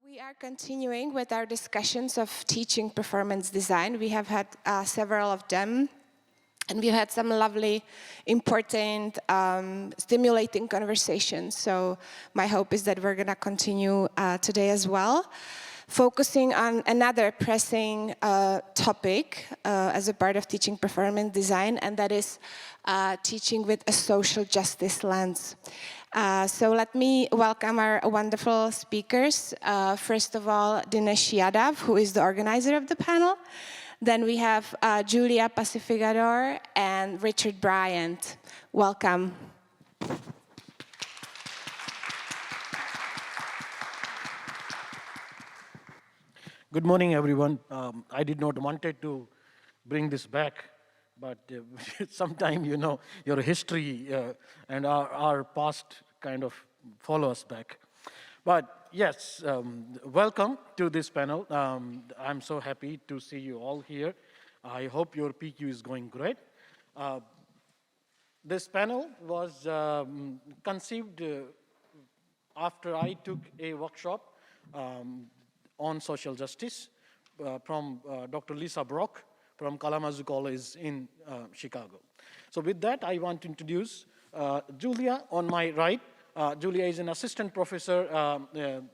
We are continuing with our discussions of teaching performance design. We have had several of them, and we've had some lovely, important, stimulating conversations. So my hope is that we're going to continue today as well, focusing on another pressing topic as a part of teaching performance design, and that is teaching with a social justice lens. So let me welcome our wonderful speakers. First of all, Dinesh Yadav, who is the organizer of the panel. Then we have Julia Pacificador and Richard Bryant. Welcome. Good morning, everyone. I did not wanted to bring this back, but sometime, you know, your history and our past kind of follow us back. But yes, welcome to this panel. I'm so happy to see you all here. I hope your PQ is going great. This panel was conceived after I took a workshop on social justice from Dr. Lisa Brock from Kalamazoo College in Chicago. So with that, I want to introduce Julia on my right. Julia is an assistant professor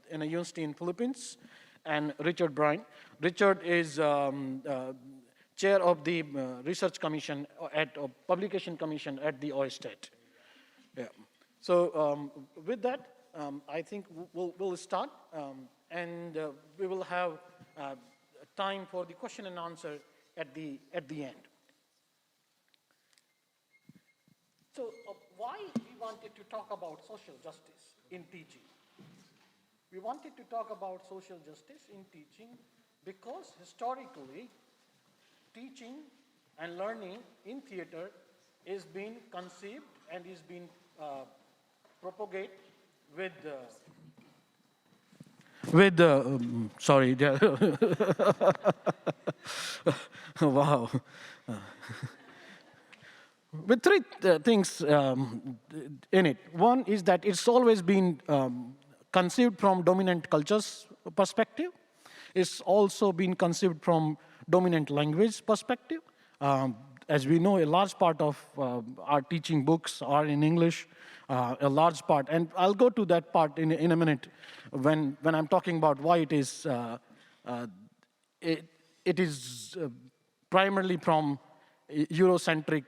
in a university in Philippines, and Richard Bryant. Richard is chair of the research commission at publication commission at the Ohio State. Yeah. So with that, I think we'll start, and we will have time for the question and answer at the end. So why we wanted to talk about social justice in teaching? We wanted to talk about social justice in teaching because historically, teaching and learning in theater is being conceived and is being propagated sorry, wow. With three things in it. One is that it's always been conceived from dominant culture's perspective. It's also been conceived from dominant language perspective. As we know, a large part of our teaching books are in English, a large part. And I'll go to that part in a minute when I'm talking about why it is primarily from Eurocentric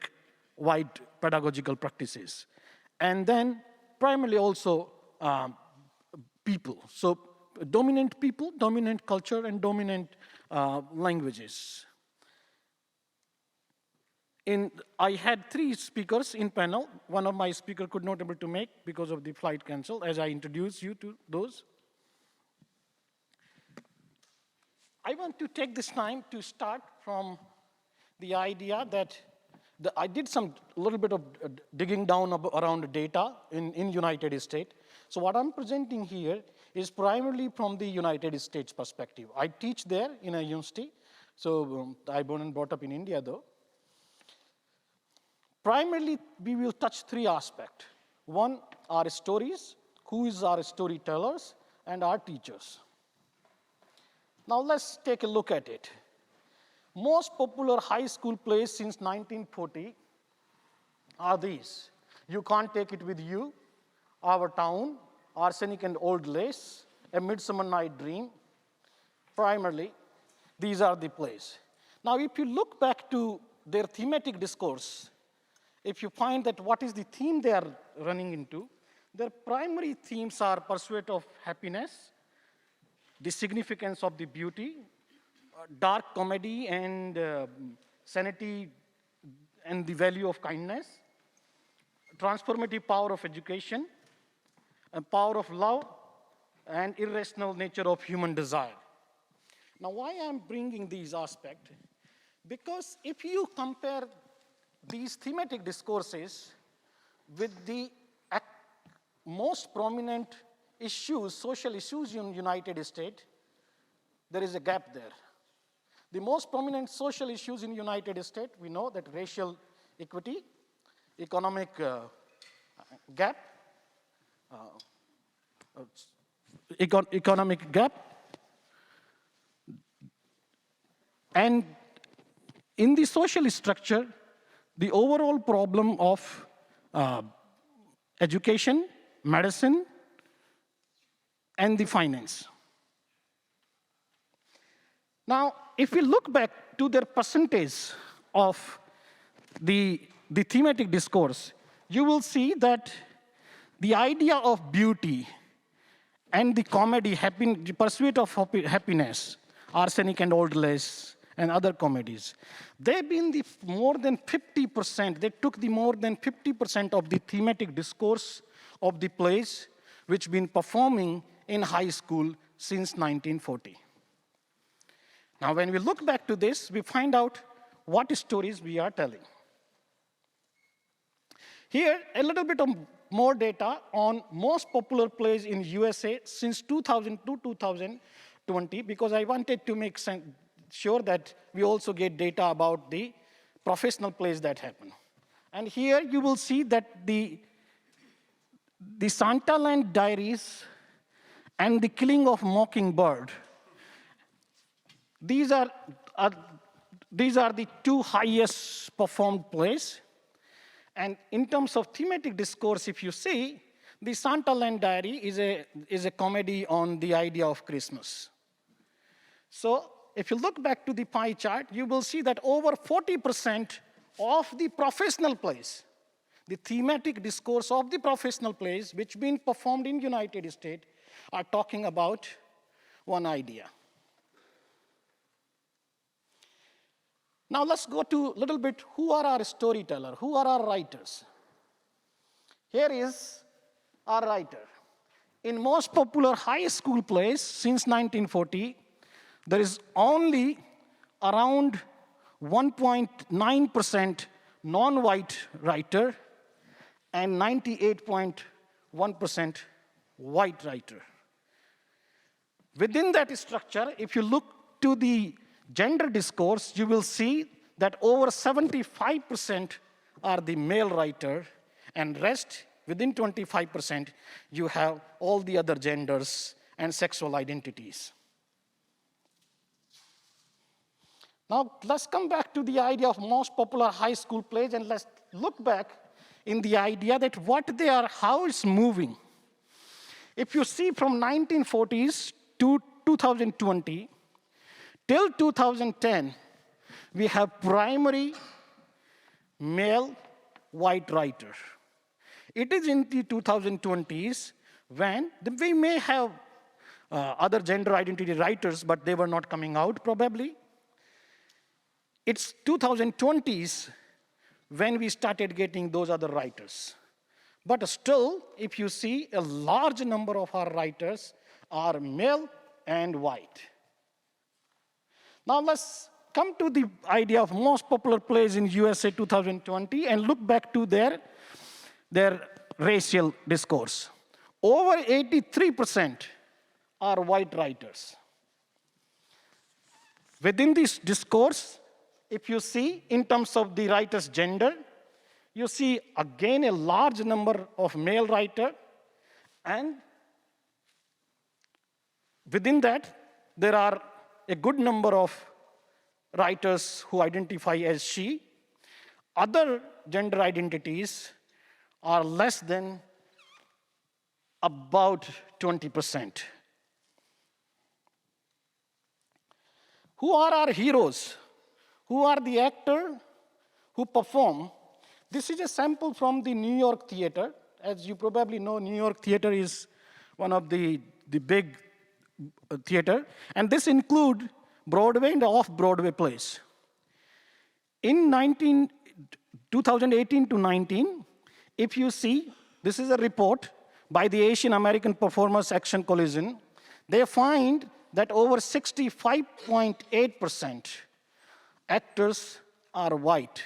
white pedagogical practices. And then primarily also people. So dominant people, dominant culture, and dominant languages. I had three speakers in panel. One of my speakers could not able to make because of the flight canceled, as I introduced you to those. I want to take this time to start from the idea that I did a little bit of digging down around data in United States. So what I'm presenting here is primarily from the United States perspective. I teach there in a university, so I born and brought up in India though. Primarily, we will touch three aspects. One, our stories, who is our storytellers, and our teachers. Now let's take a look at it. Most popular high school plays since 1940 are these: You Can't Take It With You, Our Town, Arsenic and Old Lace, A Midsummer Night Dream. Primarily, these are the plays. Now, if you look back to their thematic discourse, if you find that what is the theme they are running into, their primary themes are pursuit of happiness, the significance of the beauty, dark comedy and sanity and the value of kindness, transformative power of education, and power of love, and irrational nature of human desire. Now, why I'm bringing these aspects? Because if you compare these thematic discourses with the most prominent issues, social issues in the United States, there is a gap there. The most prominent social issues in the United States, we know that racial equity, economic gap, And in the social structure, the overall problem of education, medicine, and the finance. Now, if we look back to their percentage of the thematic discourse, you will see that the idea of beauty and the comedy, the pursuit of happiness, Arsenic and Old Lace, and other comedies, they've been the more than 50%, they took the more than 50% of the thematic discourse of the plays which been performing in high school since 1940. Now, when we look back to this, we find out what stories we are telling. Here, a little bit of more data on most popular plays in USA since 2000 to 2020, because I wanted to make sure that we also get data about the professional plays that happen. And here you will see that the Santaland Diaries and The Killing of Mockingbird, these are the two highest performed plays. And in terms of thematic discourse, if you see, the Santaland Diary is a comedy on the idea of Christmas. So if you look back to the pie chart, you will see that over 40% of the professional plays, the thematic discourse of the professional plays which been performed in United States are talking about one idea. Now let's go to a little bit, who are our storytellers? Who are our writers? Here is our writer. In most popular high school plays since 1940, there is only around 1.9% non-white writer and 98.1% white writer. Within that structure, if you look to the gender discourse, you will see that over 75% are the male writer, and rest, within 25%, you have all the other genders and sexual identities. Now, let's come back to the idea of most popular high school plays, and let's look back in the idea that what they are, how it's moving. If you see from 1940s to 2020, till 2010, we have primary male white writer. It is in the 2020s when we may have other gender identity writers, but they were not coming out probably. It's 2020s when we started getting those other writers. But still, if you see, a large number of our writers are male and white. Now let's come to the idea of most popular plays in USA 2020 and look back to their racial discourse. Over 83% are white writers. Within this discourse, if you see in terms of the writer's gender, you see again a large number of male writers, and within that, there are a good number of writers who identify as she. Other gender identities are less than about 20%. Who are our heroes? Who are the actors who perform? This is a sample from the New York Theater. As you probably know, New York Theater is one of the big theater, and this includes Broadway and off-Broadway plays. In 2018 to 19, if you see, this is a report by the Asian American Performers Action Coalition. They find that over 65.8% actors are white,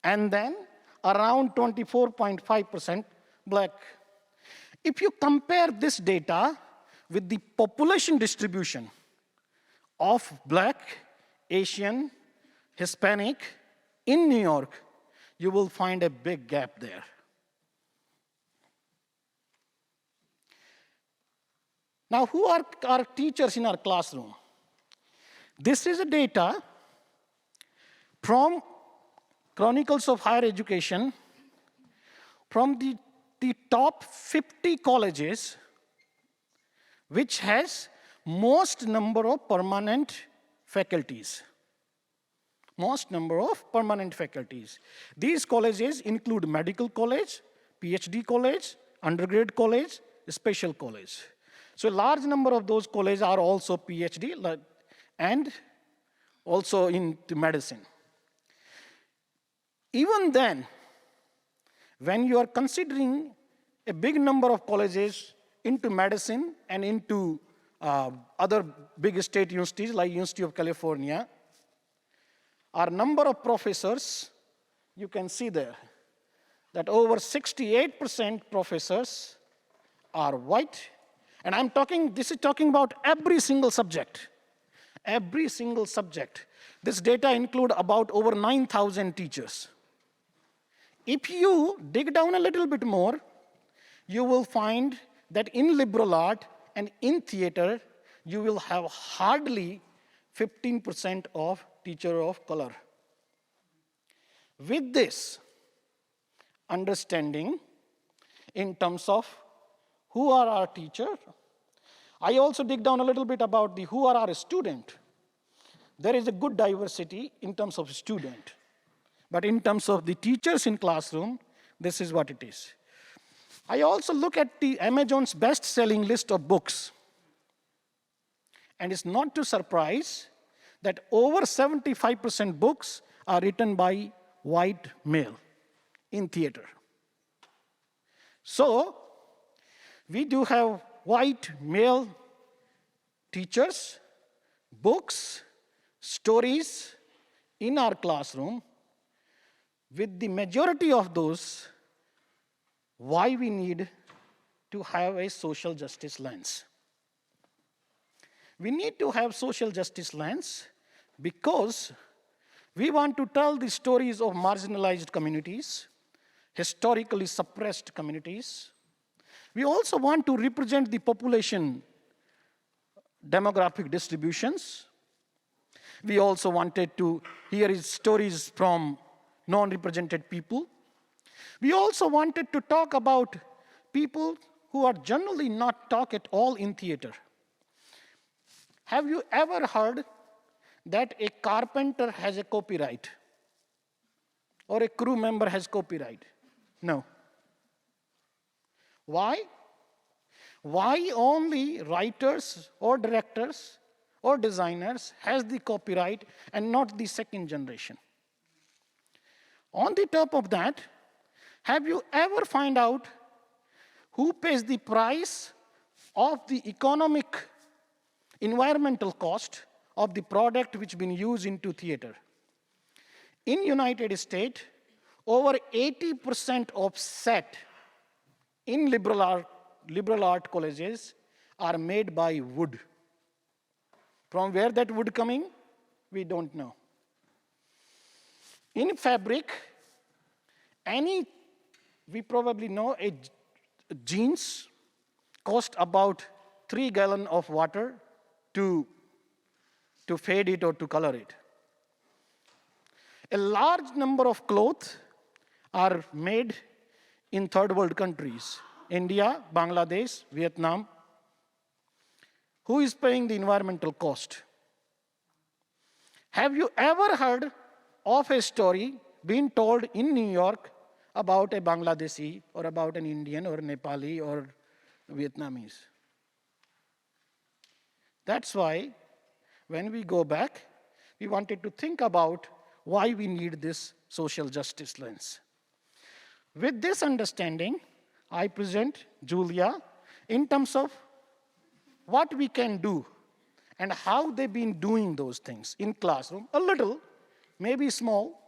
and then around 24.5% black. If you compare this data with the population distribution of black, Asian, Hispanic in New York, you will find a big gap there. Now, who are our teachers in our classroom? This is a data from Chronicles of Higher Education from the top 50 colleges which has most number of permanent faculties. Most number of permanent faculties. These colleges include medical college, PhD college, undergrad college, special college. So a large number of those colleges are also PhD and also into medicine. Even then, when you are considering a big number of colleges into medicine and into other big state universities like University of California, our number of professors, you can see there, that over 68% professors are white. And this is talking about every single subject. Every single subject. This data include about over 9,000 teachers. If you dig down a little bit more, you will find that in liberal art and in theater, you will have hardly 15% of teacher of color. With this understanding in terms of who are our teachers, I also dig down a little bit about who are our students. There is a good diversity in terms of student. But in terms of the teachers in classroom, this is what it is. I also look at the Amazon's best-selling list of books. And it's not to surprise that over 75% books are written by white male in theater. So we do have white male teachers, books, stories in our classroom. With the majority of those, why we need to have a social justice lens. We need to have social justice lens because we want to tell the stories of marginalized communities, historically suppressed communities. We also want to represent the population demographic distributions. We also wanted to hear stories from non-represented people. We also wanted to talk about people who are generally not talked at all in theater. Have you ever heard that a carpenter has a copyright? Or a crew member has copyright? No. Why? Why only writers or directors or designers has the copyright and not the second generation? On the top of that, have you ever find out who pays the price of the economic environmental cost of the product which been used into theater? In United States, over 80% of set in liberal art colleges are made by wood. From where that wood coming, we don't know. In fabric, we probably know jeans cost about 3 gallons of water to fade it or to color it. A large number of clothes are made in third world countries, India, Bangladesh, Vietnam. Who is paying the environmental cost? Have you ever heard of a story being told in New York about a Bangladeshi or about an Indian or Nepali or Vietnamese? That's why when we go back, we wanted to think about why we need this social justice lens. With this understanding, I present Julia in terms of what we can do and how they've been doing those things in classroom, a little, maybe small.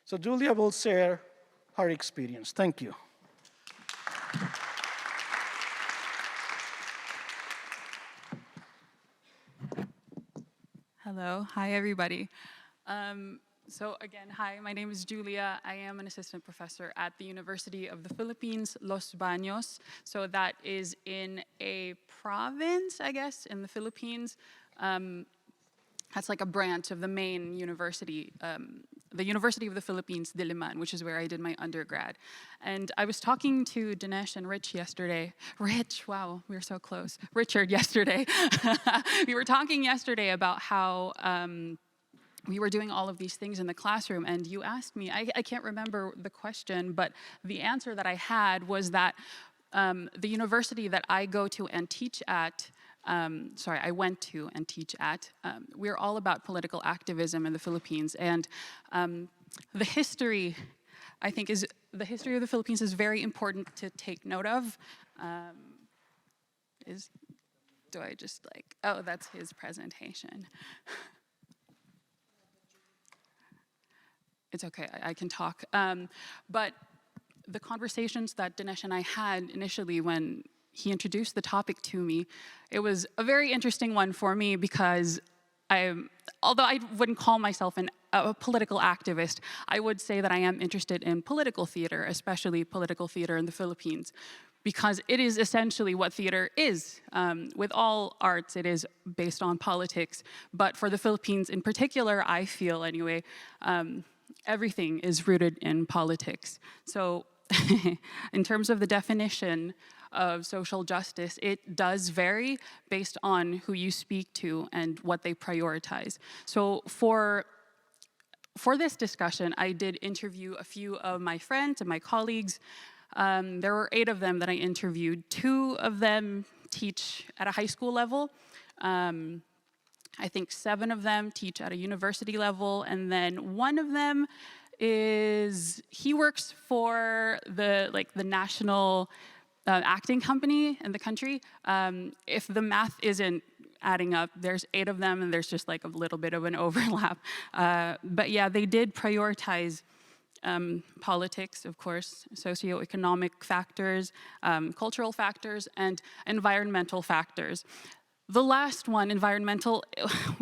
So Julia will share her experience. Thank you. Hello, hi everybody. So again, hi, my name is Julia. I am an assistant professor at the University of the Philippines, Los Baños. So that is in a province, I guess, in the Philippines. That's like a branch of the main university, the University of the Philippines, Diliman, which is where I did my undergrad. And I was talking to Dinesh and Rich yesterday. Rich, wow, we were so close. Richard yesterday. We were talking yesterday about how we were doing all of these things in the classroom, and you asked me, I can't remember the question, but the answer that I had was that the university that I go to and teach at, I went to and teach at, we're all about political activism in the Philippines. And the history, I think, the history of the Philippines is very important to take note of. Do I just like, oh, that's his presentation. It's okay, I can talk. But the conversations that Dinesh and I had initially when he introduced the topic to me, it was a very interesting one for me because although I wouldn't call myself a political activist, I would say that I am interested in political theater, especially political theater in the Philippines, because it is essentially what theater is. With all arts, it is based on politics, but for the Philippines in particular, I feel anyway, everything is rooted in politics. So in terms of the definition of social justice, it does vary based on who you speak to and what they prioritize. So for this discussion, I did interview a few of my friends and my colleagues. There were 8 of them that I interviewed. 2 of them teach at a high school level. I think 7 of them teach at a university level, and then 1 of them he works for the national acting company in the country. If the math isn't adding up, there's 8 of them, and there's just like a little bit of an overlap. But yeah, they did prioritize politics, of course, socioeconomic factors, cultural factors, and environmental factors. The last one, environmental,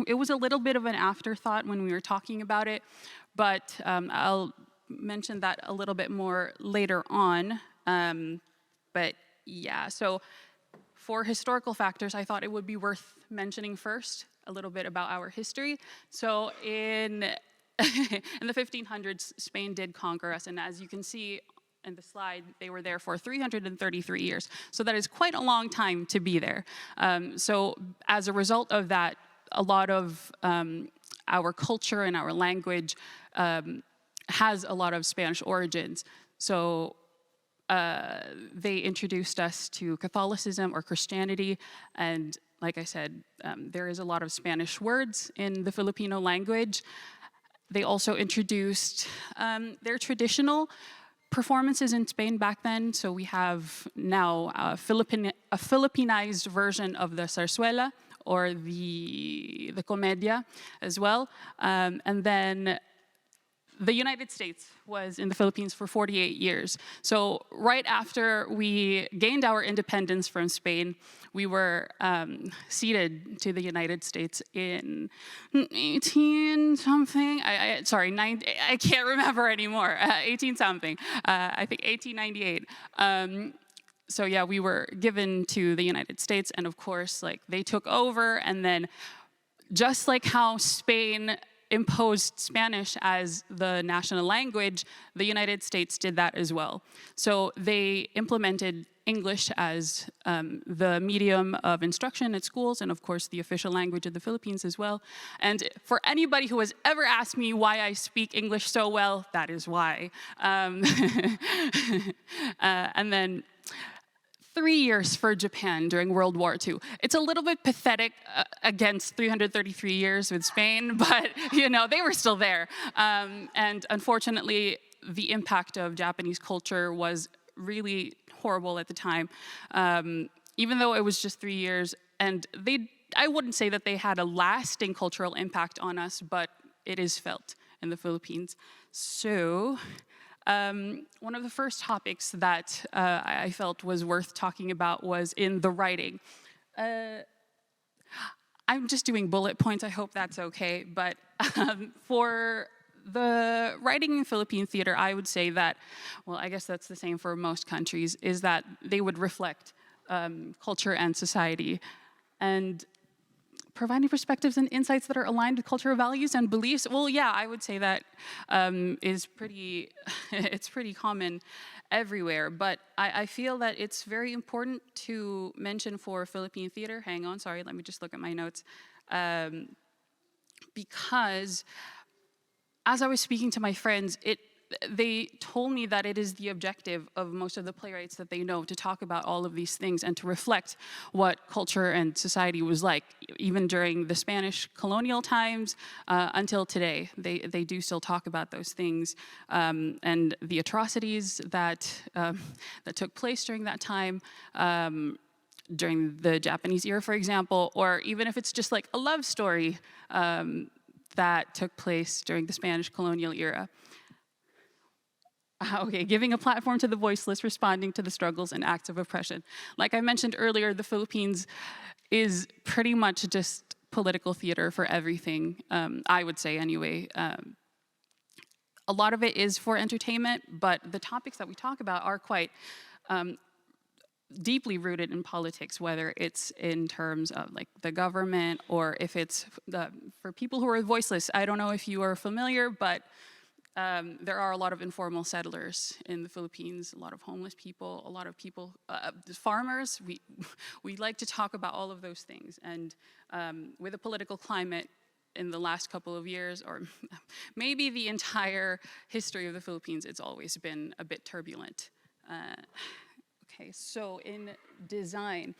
it was a little bit of an afterthought when we were talking about it, but I'll mention that a little bit more later on. But yeah, so for historical factors, I thought it would be worth mentioning first a little bit about our history. So in the 1500s, Spain did conquer us, and as you can see in the slide, they were there for 333 years. So that is quite a long time to be there. So as a result of that, a lot of our culture and our language has a lot of Spanish origins. So they introduced us to Catholicism or Christianity, and like I said, there is a lot of Spanish words in the Filipino language. They also introduced their traditional performances in Spain back then. So we have now a Filipinized version of the zarzuela or the comedia as well. And then the United States was in the Philippines for 48 years. So right after we gained our independence from Spain, we were ceded to the United States in 18-something. I can't remember anymore. 18-something. I think 1898. So yeah, we were given to the United States, and of course, like they took over, and then just like how Spain imposed Spanish as the national language, the United States did that as well. So they implemented English as the medium of instruction at schools, and of course the official language of the Philippines as well. And for anybody who has ever asked me why I speak English so well, that is why. And then 3 years for Japan during World War II. It's a little bit pathetic against 333 years with Spain, but you know, they were still there. And unfortunately, the impact of Japanese culture was really horrible at the time, even though it was just 3 years. And I wouldn't say that they had a lasting cultural impact on us, but it is felt in the Philippines. So, one of the first topics that I felt was worth talking about was in the writing. I'm just doing bullet points, I hope that's okay, but for the writing in Philippine theater, I would say that, well, I guess that's the same for most countries, is that they would reflect culture and society. And providing perspectives and insights that are aligned with cultural values and beliefs. Well, yeah, I would say that is pretty, it's pretty common everywhere. But I feel that it's very important to mention for Philippine theater. Hang on, sorry, let me just look at my notes. Because as I was speaking to my friends, they told me that it is the objective of most of the playwrights that they know to talk about all of these things and to reflect what culture and society was like, even during the Spanish colonial times until today. They do still talk about those things and the atrocities that took place during that time. During the Japanese era, for example, or even if it's just like a love story that took place during the Spanish colonial era. Okay, giving a platform to the voiceless, responding to the struggles and acts of oppression. Like I mentioned earlier, the Philippines is pretty much just political theater for everything, I would say anyway. A lot of it is for entertainment, but the topics that we talk about are quite deeply rooted in politics, whether it's in terms of like the government or if it's for people who are voiceless. I don't know if you are familiar, but there are a lot of informal settlers in the Philippines, a lot of homeless people, a lot of people, farmers. We like to talk about all of those things. And with the political climate in the last couple of years, or maybe the entire history of the Philippines, it's always been a bit turbulent. Okay, so in design,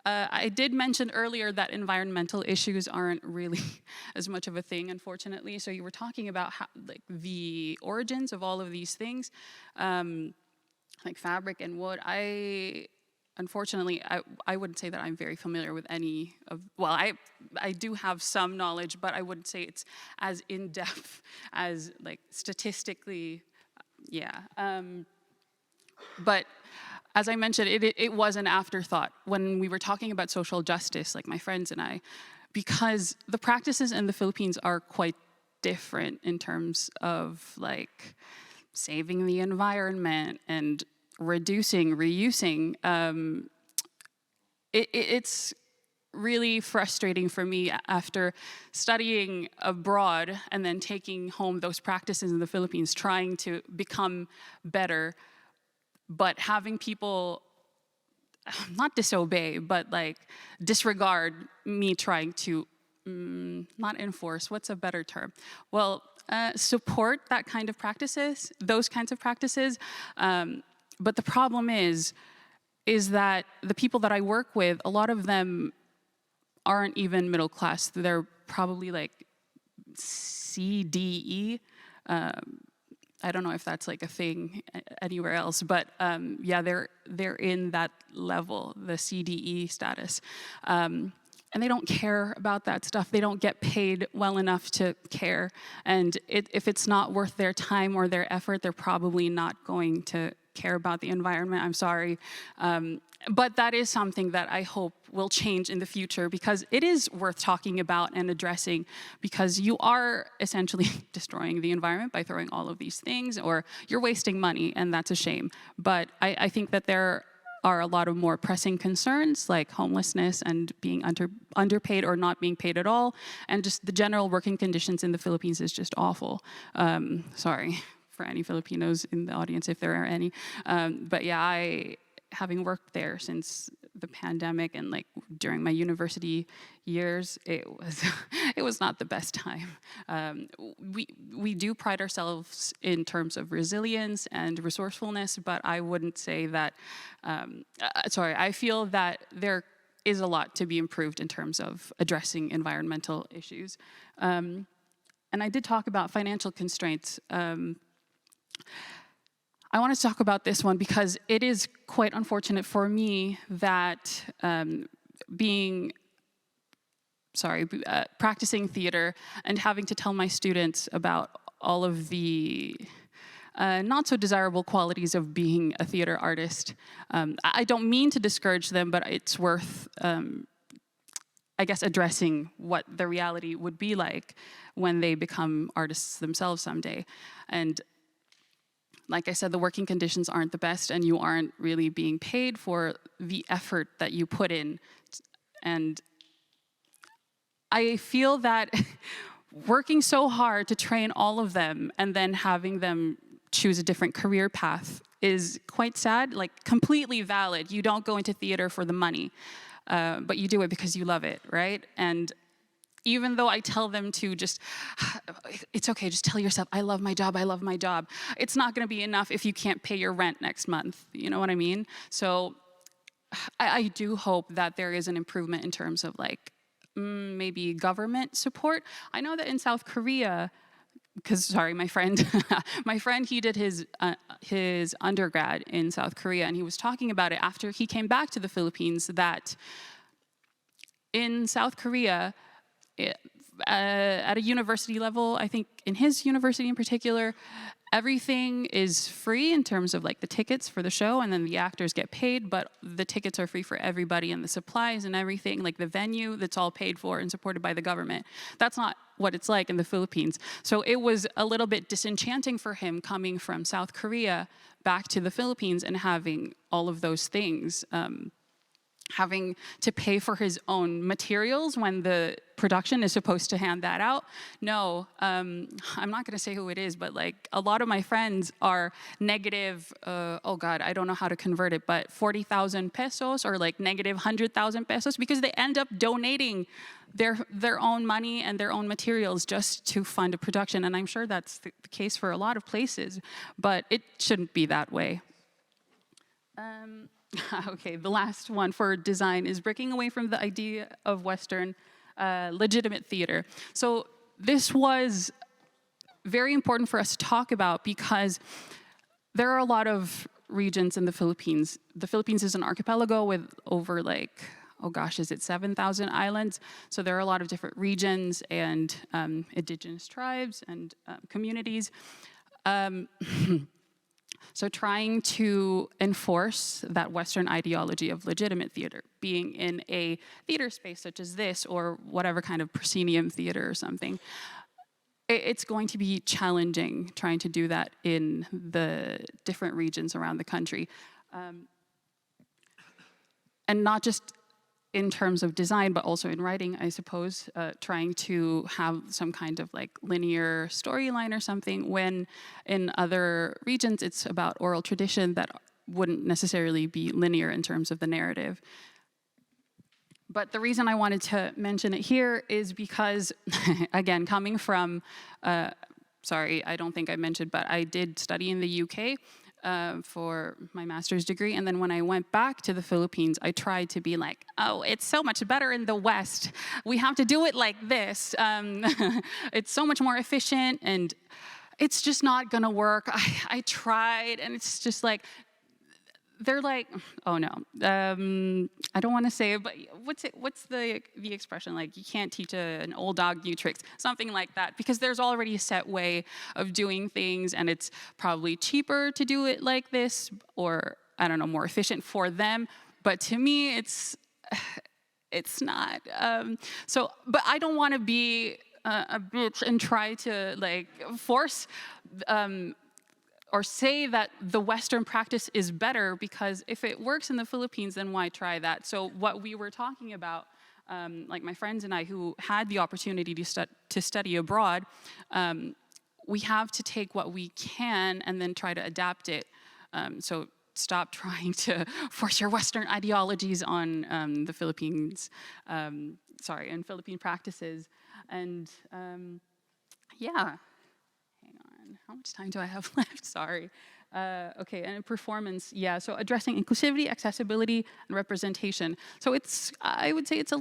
I did mention earlier that environmental issues aren't really as much of a thing, unfortunately. So you were talking about how, like the origins of all of these things, like fabric and wood. Unfortunately, I wouldn't say that I'm very familiar with any of, well, I do have some knowledge, but I wouldn't say it's as in-depth as like statistically, yeah. But as I mentioned, it was an afterthought when we were talking about social justice, like my friends and I, because the practices in the Philippines are quite different in terms of like saving the environment and reducing, reusing. It's really frustrating for me after studying abroad and then taking home those practices in the Philippines, trying to become better, but having people not disobey, but like disregard me trying to not enforce, what's a better term? Well, support that kind of practices, those kinds of practices. But the problem is that the people that I work with, a lot of them aren't even middle class. They're probably like C, D, E. I don't know if that's like a thing anywhere else, but yeah, they're in that level, the CDE status. And they don't care about that stuff. They don't get paid well enough to care. And if it's not worth their time or their effort, they're probably not going to care about the environment. I'm sorry. But that is something that I hope will change in the future, because it is worth talking about and addressing, because you are essentially destroying the environment by throwing all of these things, or you're wasting money, and that's a shame. But I think that there are a lot of more pressing concerns like homelessness and being underpaid or not being paid at all, and just the general working conditions in the Philippines is just awful. Sorry for any Filipinos in the audience if there are any. But yeah, having worked there since the pandemic and like during my university years, it was not the best time. We do pride ourselves in terms of resilience and resourcefulness, but I wouldn't say that, I feel that there is a lot to be improved in terms of addressing environmental issues. And I did talk about financial constraints. I want to talk about this one because it is quite unfortunate for me that practicing theater and having to tell my students about all of the not so desirable qualities of being a theater artist. I don't mean to discourage them, but it's worth, I guess, addressing what the reality would be like when they become artists themselves someday. And like I said, the working conditions aren't the best, and you aren't really being paid for the effort that you put in. And I feel that working so hard to train all of them and then having them choose a different career path is quite sad, like completely valid. You don't go into theater for the money, but you do it because you love it, right? And even though I tell them to just, it's okay, just tell yourself, I love my job, I love my job. It's not gonna be enough if you can't pay your rent next month, you know what I mean? So I do hope that there is an improvement in terms of like, maybe government support. I know that in South Korea, because sorry, my friend, he did his undergrad in South Korea, and he was talking about it after he came back to the Philippines, that in South Korea, at a university level, I think in his university in particular, everything is free in terms of like the tickets for the show, and then the actors get paid, but the tickets are free for everybody, and the supplies and everything, like the venue, that's all paid for and supported by the government. That's not what it's like in the Philippines. So it was a little bit disenchanting for him coming from South Korea back to the Philippines and having all of those things, having to pay for his own materials when the production is supposed to hand that out. No, I'm not gonna say who it is, but like a lot of my friends are negative, oh God, I don't know how to convert it, but 40,000 pesos or like negative 100,000 pesos, because they end up donating their own money and their own materials just to fund a production. And I'm sure that's the case for a lot of places, but it shouldn't be that way. Okay, the last one for design is breaking away from the idea of Western legitimate theater. So this was very important for us to talk about because there are a lot of regions in the Philippines. The Philippines is an archipelago with over like, oh gosh, is it 7,000 islands? So there are a lot of different regions and indigenous tribes and communities. So trying to enforce that Western ideology of legitimate theater, being in a theater space such as this or whatever kind of proscenium theater or something, it's going to be challenging trying to do that in the different regions around the country. And not just in terms of design, but also in writing, I suppose, trying to have some kind of like linear storyline or something, when in other regions it's about oral tradition that wouldn't necessarily be linear in terms of the narrative. But the reason I wanted to mention it here is because, again, coming from, sorry, I don't think I mentioned, but I did study in the UK, for my master's degree. And then when I went back to the Philippines, I tried to be like, oh, it's so much better in the West. We have to do it like this. It's so much more efficient, and it's just not gonna work. I tried, and it's just like, they're like, oh no, I don't want to say it, but what's the expression, like, you can't teach an old dog new tricks, something like that, because there's already a set way of doing things, and it's probably cheaper to do it like this, or I don't know, more efficient for them, but to me, it's not. So, but I don't want to be a bitch and try to like force or say that the Western practice is better, because if it works in the Philippines, then why try that? So what we were talking about, like my friends and I who had the opportunity to study abroad, we have to take what we can and then try to adapt it. So stop trying to force your Western ideologies on the Philippines, and Philippine practices. And yeah. How much time do I have left? Sorry. Okay, and in performance, yeah, so addressing inclusivity, accessibility, and representation. So I would say it's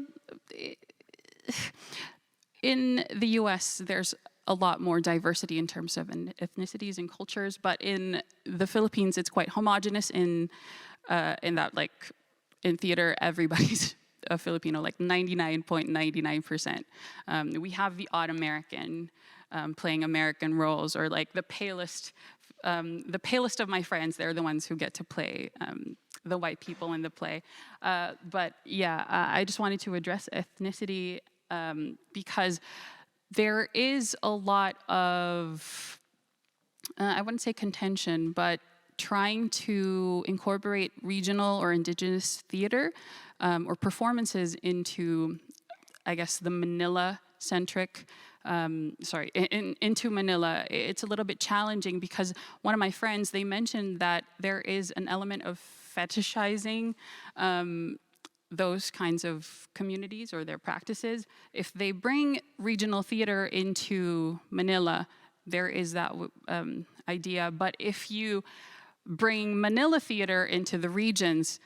in the US, there's a lot more diversity in terms of ethnicities and cultures, but in the Philippines, it's quite homogenous in that, like, in theater, everybody's a Filipino, like 99.99%. We have the odd American, playing American roles, or like the palest of my friends, they're the ones who get to play the white people in the play. But yeah, I just wanted to address ethnicity because there is a lot of, I wouldn't say contention, but trying to incorporate regional or indigenous theater or performances into I guess, the Manila-centric, into Manila, it's a little bit challenging because one of my friends, they mentioned that there is an element of fetishizing those kinds of communities or their practices. If they bring regional theater into Manila, there is that idea. But if you bring Manila theater into the regions,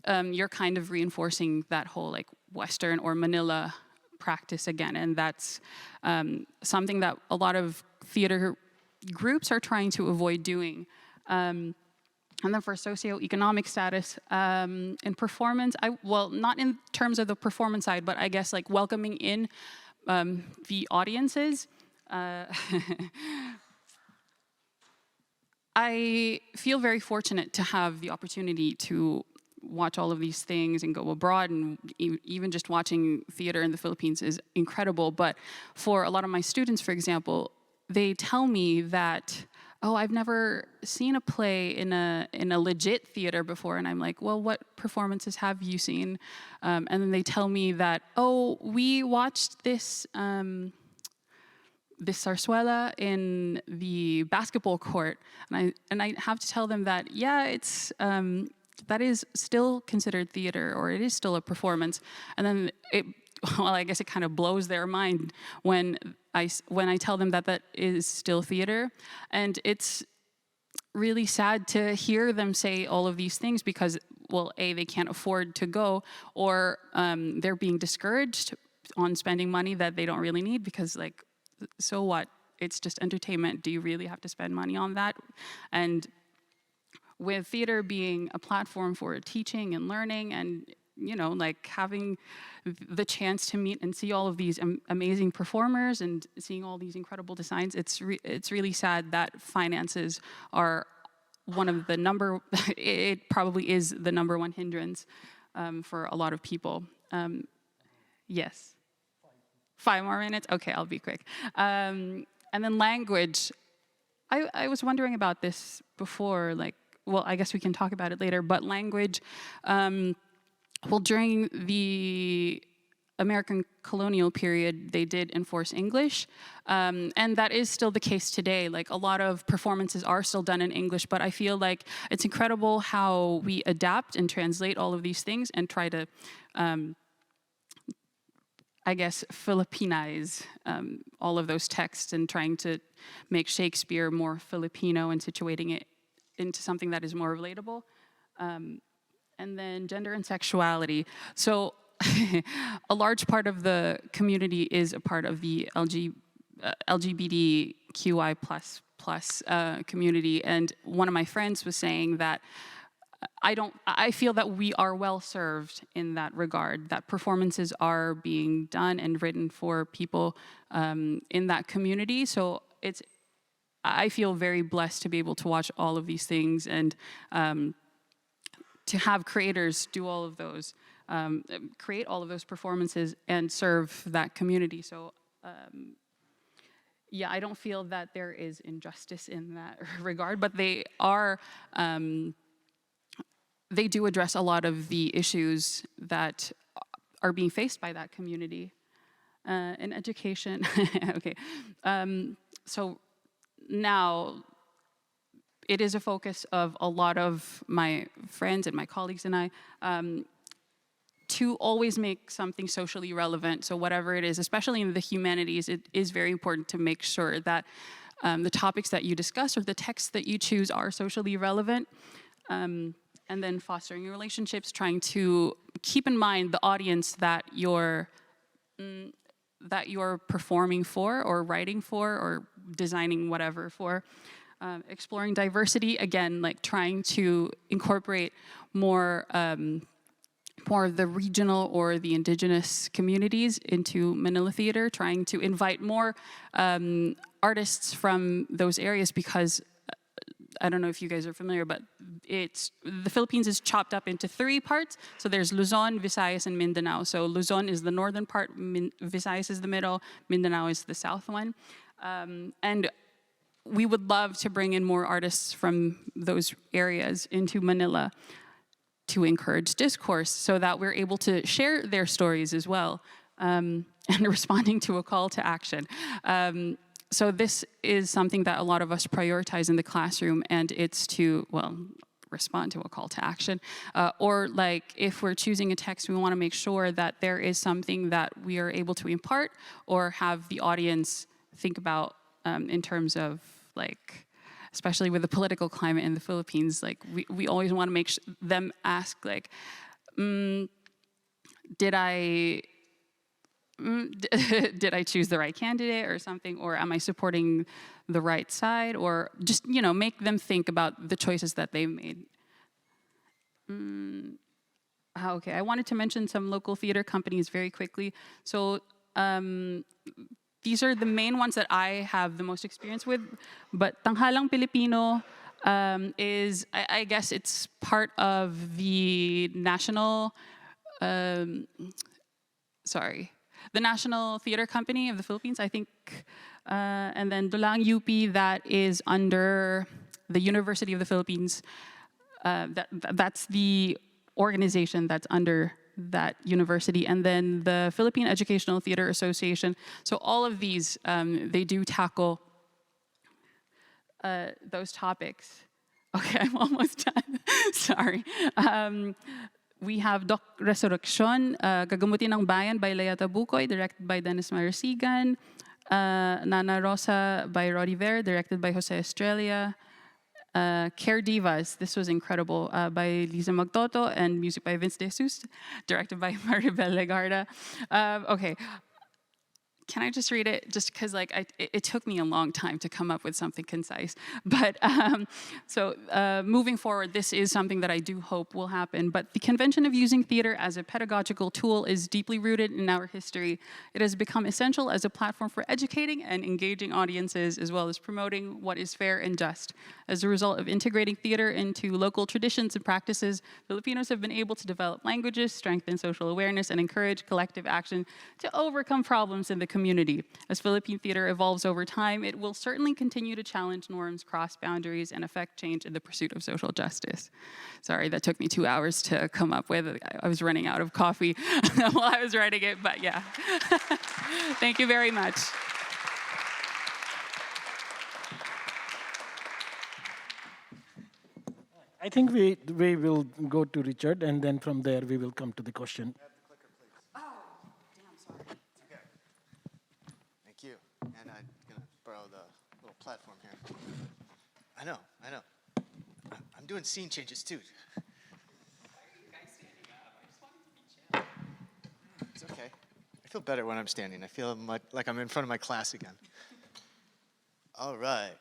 you're kind of reinforcing that whole like Western or Manila practice again. And that's something that a lot of theater groups are trying to avoid doing. And then for socioeconomic status in performance, well, not in terms of the performance side, but I guess like welcoming in the audiences. I feel very fortunate to have the opportunity to watch all of these things and go abroad, and even just watching theater in the Philippines is incredible. But for a lot of my students, for example, they tell me that, oh, I've never seen a play in a legit theater before. And I'm like, well, what performances have you seen? And then they tell me that, oh, we watched this zarzuela in the basketball court. And I have to tell them that, yeah, it's that is still considered theater, or it is still a performance. And then well, I guess it kind of blows their mind when I tell them that that is still theater. And it's really sad to hear them say all of these things because, well, A, they can't afford to go, or they're being discouraged on spending money that they don't really need because, like, so what? It's just entertainment. Do you really have to spend money on that? And with theater being a platform for teaching and learning and, you know, like having the chance to meet and see all of these amazing performers and seeing all these incredible designs, it's really sad that finances are one of the it probably is the number one hindrance for a lot of people. Yes. 5 more minutes? Okay, I'll be quick. And then language. I was wondering about this before, like, well, I guess we can talk about it later, but language, well, during the American colonial period, they did enforce English, and that is still the case today. Like, a lot of performances are still done in English, but I feel like it's incredible how we adapt and translate all of these things and try to, I guess, Filipinize all of those texts and trying to make Shakespeare more Filipino and situating it into something that is more relatable. And then gender and sexuality. So a large part of the community is a part of the LGBTQI plus community. And one of my friends was saying that I feel that we are well served in that regard, that performances are being done and written for people in that community. So I feel very blessed to be able to watch all of these things and to have creators do all of those, create all of those performances and serve that community. So yeah, I don't feel that there is injustice in that regard, but they are, they do address a lot of the issues that are being faced by that community. In education, okay. So now, it is a focus of a lot of my friends and my colleagues and I to always make something socially relevant. So whatever it is, especially in the humanities, it is very important to make sure that the topics that you discuss or the texts that you choose are socially relevant. And then fostering relationships, trying to keep in mind the audience that you're performing for or writing for or designing whatever for. Exploring diversity, again, like trying to incorporate more of the regional or the indigenous communities into Manila theater, trying to invite more artists from those areas because I don't know if you guys are familiar, but the Philippines is chopped up into 3 parts. So there's Luzon, Visayas, and Mindanao. So Luzon is the northern part, Visayas is the middle, Mindanao is the south one. And we would love to bring in more artists from those areas into Manila to encourage discourse so that we're able to share their stories as well. and responding to a call to action. So this is something that a lot of us prioritize in the classroom, and it's to, well, respond to a call to action. Or like if we're choosing a text, we want to make sure that there is something that we are able to impart or have the audience think about in terms of like, especially with the political climate in the Philippines, like we always want to make them ask like, did I choose the right candidate or something, or am I supporting the right side, or just, you know, make them think about the choices that they made. Okay, I wanted to mention some local theater companies very quickly. So these are the main ones that I have the most experience with, but Tanghalang Pilipino is, I guess it's part of the national, the National Theater Company of the Philippines, I think, and then Dulang UP, that is under the University of the Philippines. That's the organization that's under that university, and then the Philippine Educational Theater Association. So all of these, they do tackle those topics. Okay, I'm almost done. Sorry. We have Doc Resurrection, Gagamutin ng Bayan by Lea Tabucoy, directed by Dennis Marasigan. Nana Rosa by Roddy Ver, directed by Jose Estrella. Care Divas, this was incredible, by Lisa Magtoto, and music by Vince De Jesus, directed by Maribel Legarda. Okay. Can I just read it? Just because like it took me a long time to come up with something concise. But moving forward, this is something that I do hope will happen. But the convention of using theater as a pedagogical tool is deeply rooted in our history. It has become essential as a platform for educating and engaging audiences, as well as promoting what is fair and just. As a result of integrating theater into local traditions and practices, Filipinos have been able to develop languages, strengthen social awareness, and encourage collective action to overcome problems in the community. As Philippine theater evolves over time, it will certainly continue to challenge norms, cross boundaries, and affect change in the pursuit of social justice. Sorry, that took me 2 hours to come up with. I was running out of coffee while I was writing it, but yeah. Thank you very much. I think we will go to Richard, and then from there we will come to the question. And I'm going to borrow the little platform here. I know. I'm doing scene changes too. Why are you guys standing up? I just wanted to be chill. It's okay. I feel better when I'm standing. I feel like I'm in front of my class again. All right.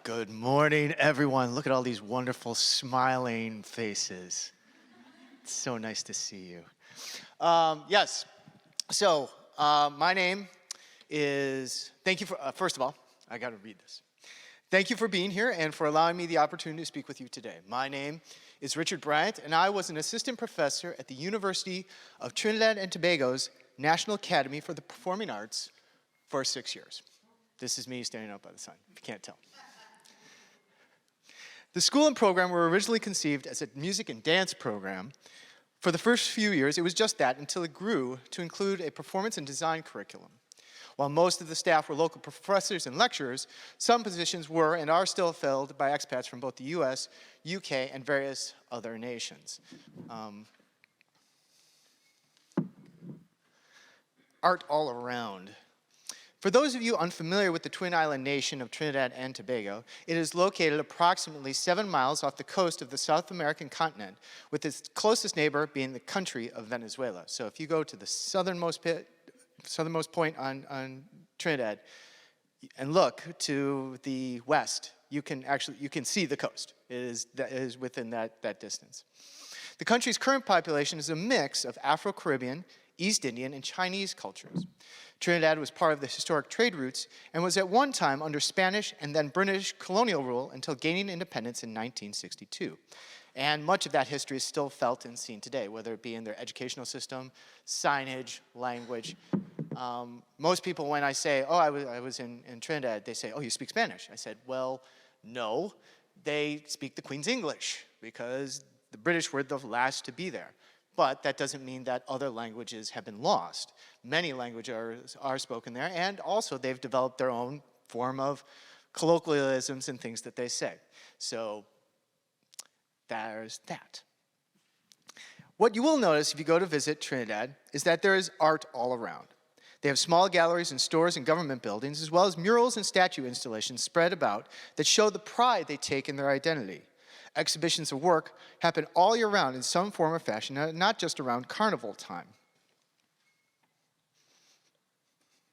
Good morning, everyone. Look at all these wonderful smiling faces. It's so nice to see you. Yes. So my name is, thank you for, first of all, I got to read this. Thank you for being here and for allowing me the opportunity to speak with you today. My name is Richard Bryant, and I was an assistant professor at the University of Trinidad and Tobago's National Academy for the Performing Arts for 6 years. This is me standing out by the sun, if you can't tell. The school and program were originally conceived as a music and dance program. For the first few years, it was just that until it grew to include a performance and design curriculum. While most of the staff were local professors and lecturers, some positions were and are still filled by expats from both the US, UK, and various other nations. Art all around. For those of you unfamiliar with the Twin Island nation of Trinidad and Tobago, it is located approximately 7 miles off the coast of the South American continent, with its closest neighbor being the country of Venezuela. So if you go to the southernmost point on Trinidad and look to the west, you can see the coast. It is within that distance. The country's current population is a mix of Afro-Caribbean, East Indian, and Chinese cultures. Trinidad was part of the historic trade routes and was at one time under Spanish and then British colonial rule until gaining independence in 1962. And much of that history is still felt and seen today, whether it be in their educational system, signage, language. Most people, when I say, oh, I was in Trinidad, they say, oh, you speak Spanish. I said, well, no, they speak the Queen's English because the British were the last to be there. But that doesn't mean that other languages have been lost. Many languages are spoken there, and also they've developed their own form of colloquialisms and things that they say. So there's that. What you will notice if you go to visit Trinidad is that there is art all around. They have small galleries and stores and government buildings, as well as murals and statue installations spread about that show the pride they take in their identity. Exhibitions of work happen all year round in some form or fashion, not just around carnival time.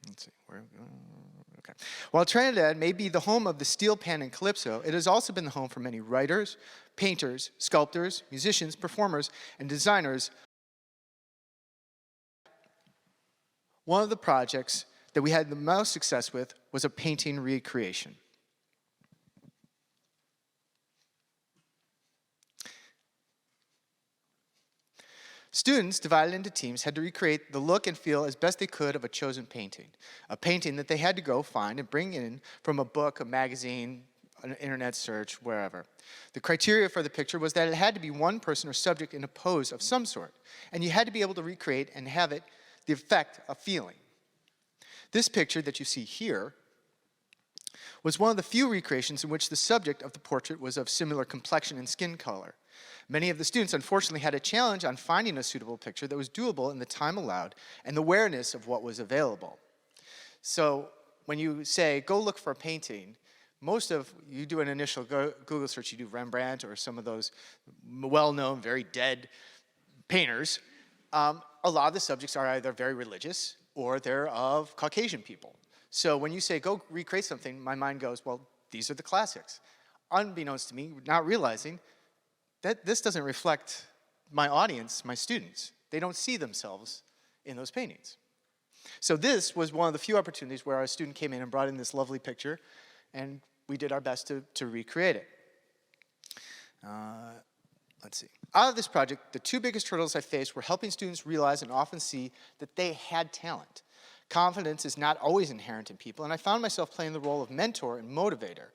Let's see, okay. While Trinidad may be the home of the steel pan and calypso, it has also been the home for many writers, painters, sculptors, musicians, performers, and designers. One of the projects that we had the most success with was a painting recreation. Students, divided into teams, had to recreate the look and feel as best they could of a chosen painting. A painting that they had to go find and bring in from a book, a magazine, an internet search, wherever. The criteria for the picture was that it had to be one person or subject in a pose of some sort, and you had to be able to recreate and have it the effect of feeling. This picture that you see here was one of the few recreations in which the subject of the portrait was of similar complexion and skin color. Many of the students unfortunately had a challenge on finding a suitable picture that was doable in the time allowed and the awareness of what was available. So when you say, go look for a painting, you do an initial Google search, you do Rembrandt or some of those well-known, very dead painters. A lot of the subjects are either very religious or they're of Caucasian people. So when you say, go recreate something, my mind goes, well, these are the classics. Unbeknownst to me, not realizing that this doesn't reflect my audience, my students. They don't see themselves in those paintings. So this was one of the few opportunities where our student came in and brought in this lovely picture, and we did our best to recreate it. Let's see. Out of this project, the two biggest hurdles I faced were helping students realize and often see that they had talent. Confidence is not always inherent in people, and I found myself playing the role of mentor and motivator.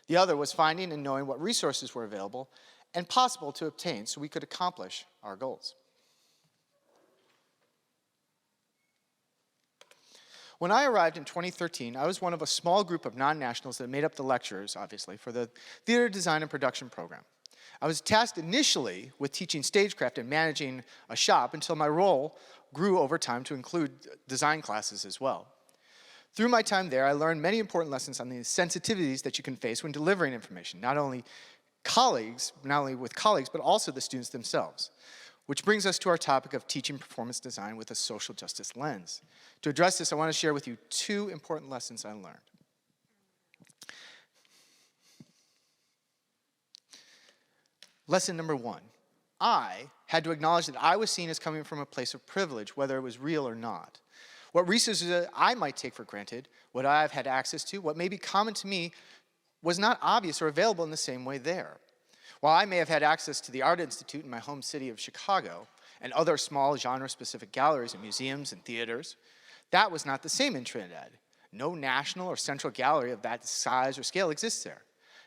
The other was finding and knowing what resources were available and possible to obtain so we could accomplish our goals. When I arrived in 2013, I was one of a small group of non-nationals that made up the lecturers, obviously, for the theater design and production program. I was tasked initially with teaching stagecraft and managing a shop until my role grew over time to include design classes as well. Through my time there, I learned many important lessons on the sensitivities that you can face when delivering information, not only with colleagues, but also the students themselves. Which brings us to our topic of teaching performance design with a social justice lens. To address this, I want to share with you two important lessons I learned. Lesson number one, I had to acknowledge that I was seen as coming from a place of privilege, whether it was real or not. What resources that I might take for granted, what I've had access to, what may be common to me, was not obvious or available in the same way there. While I may have had access to the Art Institute in my home city of Chicago and other small genre-specific galleries and museums and theaters, that was not the same in Trinidad. No national or central gallery of that size or scale exists there.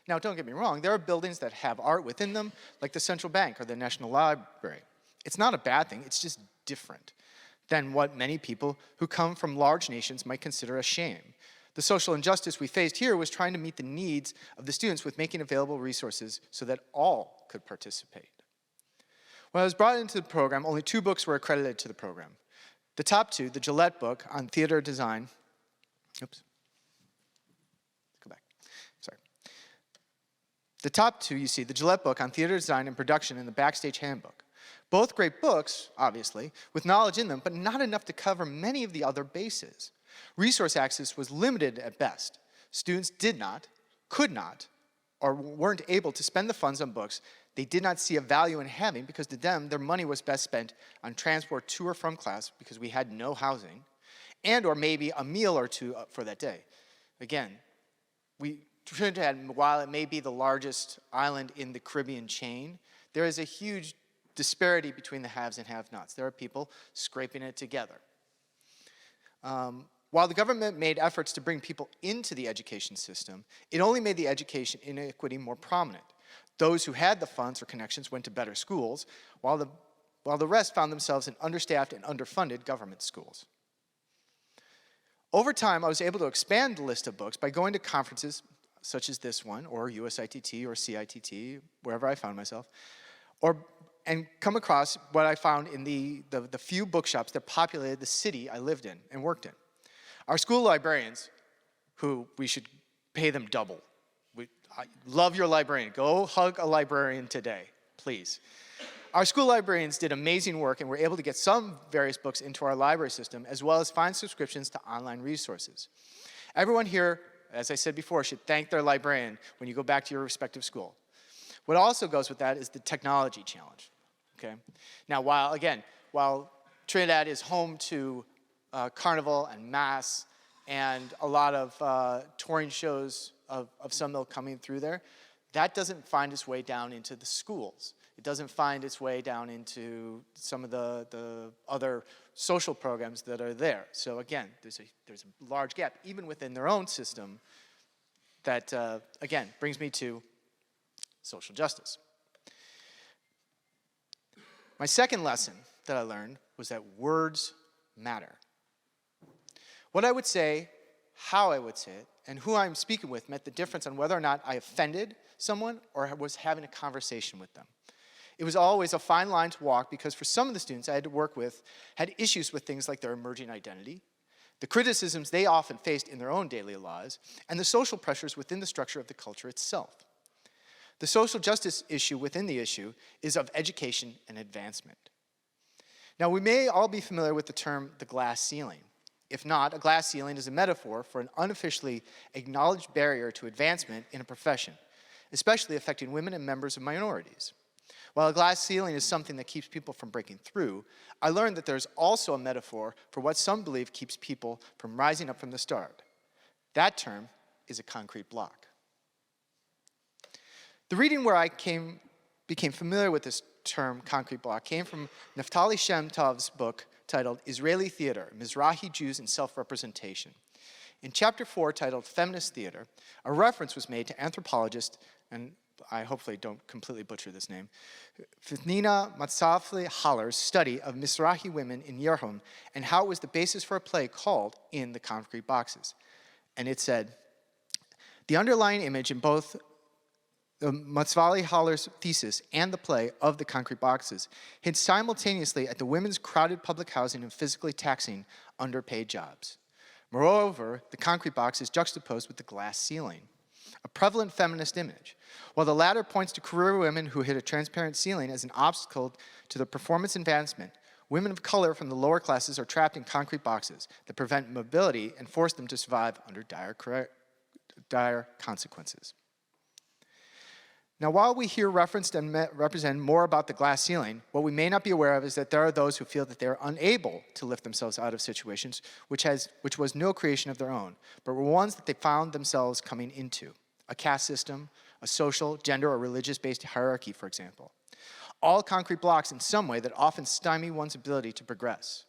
Now, don't get me wrong, there are buildings that have art within them, like the Central Bank or the National Library. It's not a bad thing, it's just different than what many people who come from large nations might consider a shame. The social injustice we faced here was trying to meet the needs of the students with making available resources so that all could participate. When I was brought into the program, only 2 books were accredited to the program. The top 2, the Gillette book on theater design, The top 2, you see, the Gillette book on theater design and production and the Backstage Handbook. Both great books, obviously, with knowledge in them, but not enough to cover many of the other bases. Resource access was limited at best. Students did not, could not, or weren't able to spend the funds on books they did not see a value in having because to them, their money was best spent on transport to or from class because we had no housing, and or maybe a meal or two for that day. Again, Trinidad, while it may be the largest island in the Caribbean chain, there is a huge disparity between the haves and have-nots. There are people scraping it together. While the government made efforts to bring people into the education system, it only made the education inequity more prominent. Those who had the funds or connections went to better schools, while the while the rest found themselves in understaffed and underfunded government schools. Over time, I was able to expand the list of books by going to conferences such as this one, or USITT, or CITT, wherever I found myself, and come across what I found in the few bookshops that populated the city I lived in and worked in. Our school librarians, who we should pay them double. I love your librarian. Go hug a librarian today, please. Our school librarians did amazing work and were able to get some various books into our library system, as well as find subscriptions to online resources. Everyone here, as I said before, should thank their librarian when you go back to your respective school. What also goes with that is the technology challenge, okay? Now, while Trinidad is home to Carnival and Mass and a lot of touring shows of Sunmill coming through there, that doesn't find its way down into the schools. It doesn't find its way down into some of the other social programs that are there. So again, there's a large gap, even within their own system, that, again, brings me to social justice. My second lesson that I learned was that words matter. What I would say, how I would say it, and who I'm speaking with meant the difference on whether or not I offended someone or was having a conversation with them. It was always a fine line to walk because for some of the students I had to work with had issues with things like their emerging identity, the criticisms they often faced in their own daily lives, and the social pressures within the structure of the culture itself. The social justice issue within the issue is of education and advancement. Now, we may all be familiar with the term the glass ceiling. If not, a glass ceiling is a metaphor for an unofficially acknowledged barrier to advancement in a profession, especially affecting women and members of minorities. While a glass ceiling is something that keeps people from breaking through, I learned that there's also a metaphor for what some believe keeps people from rising up from the start. That term is a concrete block. The reading where I became familiar with this term, concrete block, came from Naftali Shem Tov's book titled Israeli Theater, Mizrahi Jews and Self-Representation. In chapter 4, titled Feminist Theater, a reference was made to anthropologist, and I hopefully don't completely butcher this name, Fitnina Matsafli Haller's study of Mizrahi women in Yerhum and how it was the basis for a play called In the Concrete Boxes. And it said, the underlying image in both the Matsvali Haller's thesis and the play of the concrete boxes hint simultaneously at the women's crowded public housing and physically taxing underpaid jobs. Moreover, the concrete box is juxtaposed with the glass ceiling, a prevalent feminist image. While the latter points to career women who hit a transparent ceiling as an obstacle to their performance advancement, women of color from the lower classes are trapped in concrete boxes that prevent mobility and force them to survive under dire consequences. Now, while we hear referenced and represent more about the glass ceiling, what we may not be aware of is that there are those who feel that they are unable to lift themselves out of situations which was no creation of their own, but were ones that they found themselves coming into. A caste system, a social, gender, or religious-based hierarchy, for example. All concrete blocks in some way that often stymie one's ability to progress.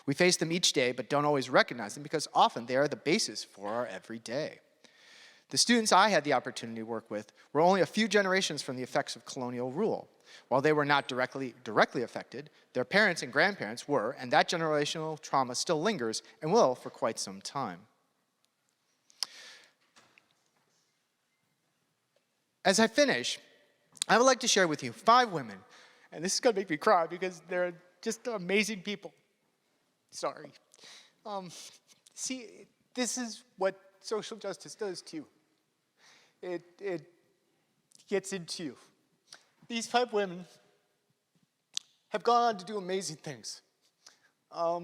We face them each day, but don't always recognize them because often they are the basis for our everyday. The students I had the opportunity to work with were only a few generations from the effects of colonial rule. While they were not directly affected, their parents and grandparents were, and that generational trauma still lingers and will for quite some time. As I finish, I would like to share with you 5 women, and this is going to make me cry because they're just amazing people. Sorry. See, this is what social justice does to you. It gets into you. These 5 women have gone on to do amazing things. My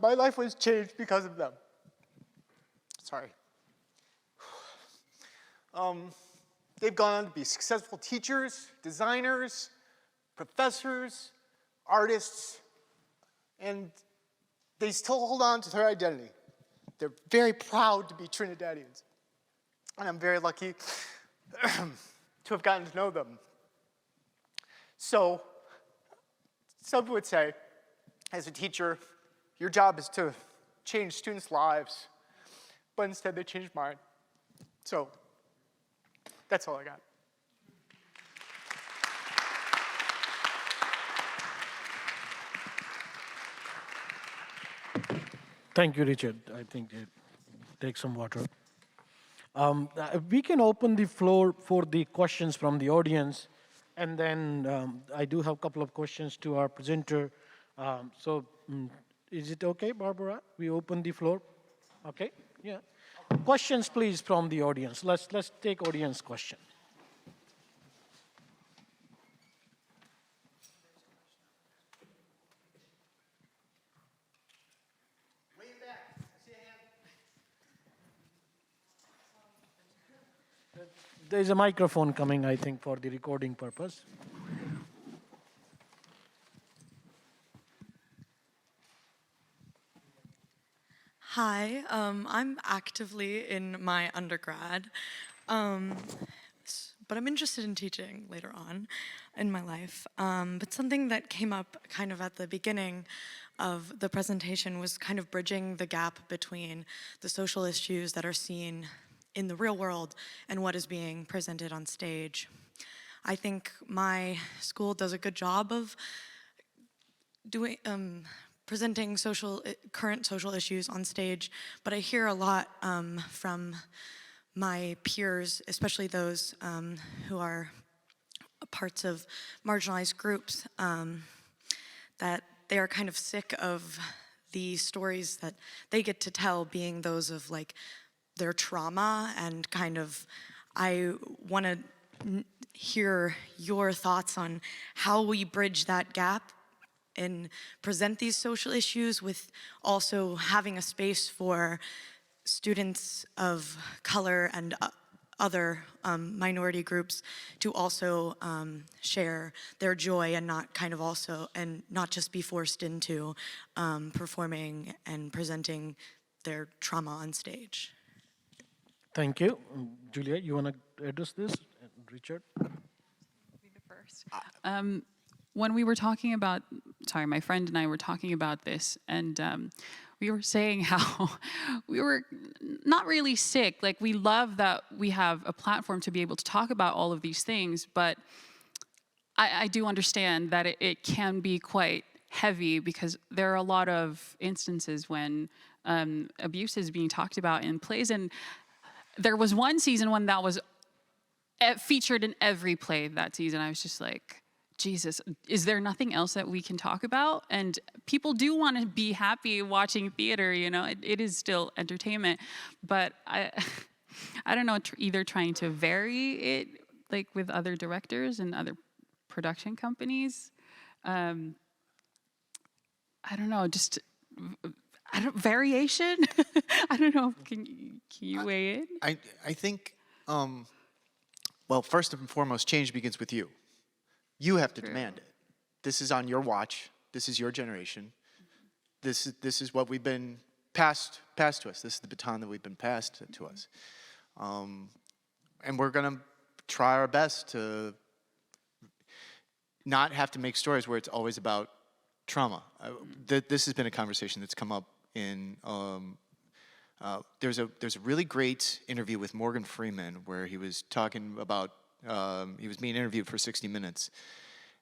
life was changed because of them. Sorry. They've gone on to be successful teachers, designers, professors, artists, and they still hold on to their identity. They're very proud to be Trinidadians. And I'm very lucky to have gotten to know them. So, some would say, as a teacher, your job is to change students' lives, but instead they changed mine. So, that's all I got. Thank you, Richard. I think take some water. We can open the floor for the questions from the audience, and then I do have a couple of questions to our presenter. Is it okay, Barbara? We open the floor? Okay, yeah. Questions, please, from the audience. Let's take audience question. There's a microphone coming, I think, for the recording purpose. Hi, I'm actively in my undergrad, but I'm interested in teaching later on in my life. But something that came up kind of at the beginning of the presentation was kind of bridging the gap between the social issues that are seen in the real world and what is being presented on stage. I think my school does a good job of doing presenting current social issues on stage, but I hear a lot from my peers, especially those who are parts of marginalized groups, that they are kind of sick of the stories that they get to tell being those of like their trauma, and kind of, I want to hear your thoughts on how we bridge that gap and present these social issues with also having a space for students of color and other minority groups to also share their joy, and not kind of also, and not just be forced into performing and presenting their trauma on stage. Thank you. Julia, you want to address this? Richard? First. When we were talking about, sorry, my friend and I were talking about this, and we were saying how we were not really sick. Like, we love that we have a platform to be able to talk about all of these things, but I do understand that it can be quite heavy, because there are a lot of instances when abuse is being talked about in plays, and there was one season when that was featured in every play that season. I was just like, Jesus, is there nothing else that we can talk about? And people do want to be happy watching theater, you know, it is still entertainment, but I don't know, either trying to vary it like with other directors and other production companies. I don't know, just variation. I don't know. Can you weigh in? I think, well, first and foremost, change begins with you. You have to demand it. This is on your watch. This is your generation. This is what we've been passed to us. This is the baton that we've been passed to us. And we're going to try our best to not have to make stories where it's always about trauma. This has been a conversation that's come up in, there's a really great interview with Morgan Freeman where he was talking about, he was being interviewed for 60 Minutes,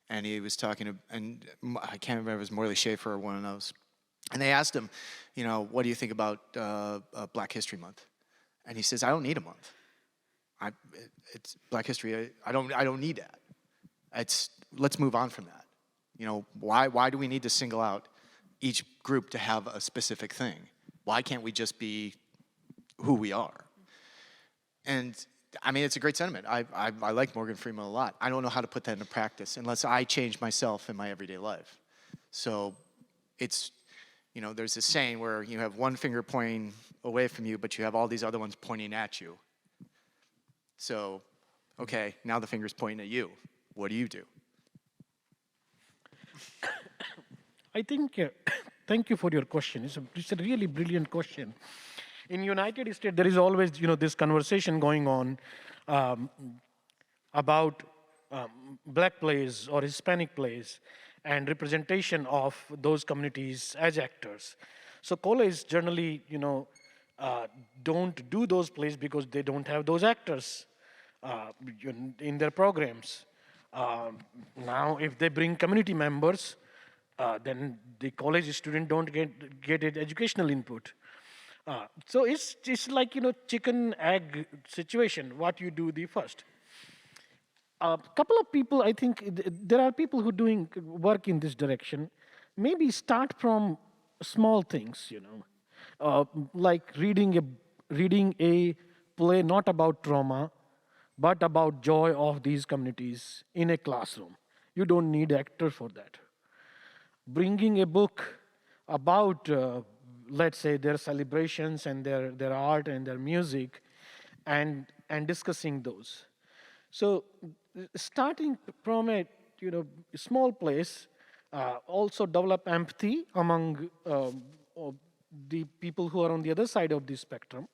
and he was talking, and I can't remember if it was Morley Schaefer or one of those, and they asked him, you know, what do you think about Black History Month? And he says, I don't need a month. It's Black History. I don't need that. Let's move on from that. You know, why do we need to single out each group to have a specific thing? Why can't we just be who we are? And I mean, it's a great sentiment. I like Morgan Freeman a lot. I don't know how to put that into practice unless I change myself in my everyday life. So it's, you know, there's this saying where you have one finger pointing away from you, but you have all these other ones pointing at you. So, okay, now the finger's pointing at you. What do you do? I think, thank you for your question. It's a really brilliant question. In United States, there is always, you know, this conversation going on about black plays or Hispanic plays and representation of those communities as actors. So colleges generally, you know, don't do those plays because they don't have those actors in their programs. Now, if they bring community members, then the college student don't get it educational input. So it's like, chicken egg situation. What you do the first. A couple of people, I think there are people who doing work in this direction. Maybe start from small things, like reading a play not about trauma, but about joy of these communities in a classroom. You don't need actor for that. Bringing a book about, let's say, their celebrations and their art and their music, and discussing those. So starting from a small place, also develop empathy among the people who are on the other side of the spectrum.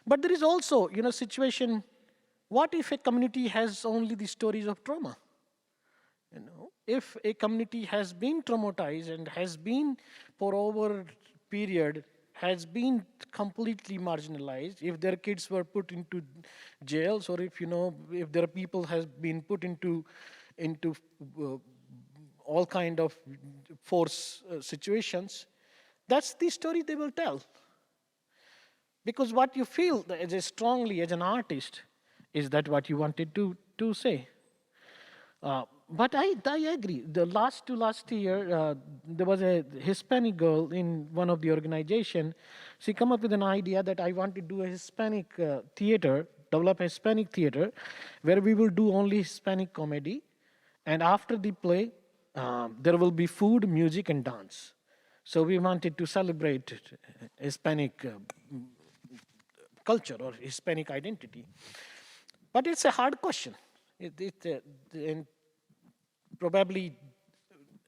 But there is also situation. What if a community has only the stories of trauma? If a community has been traumatized and has been for over period has been completely marginalized, if their kids were put into jails, or if their people has been put into all kind of force situations, that's the story they will tell. Because what you feel as strongly as an artist is that what you wanted to say. But I agree. The last year, there was a Hispanic girl in one of the organization. She come up with an idea that I want to do a Hispanic theater, develop a Hispanic theater, where we will do only Hispanic comedy. And after the play, there will be food, music, and dance. So we wanted to celebrate Hispanic culture or Hispanic identity. But it's a hard question. And probably,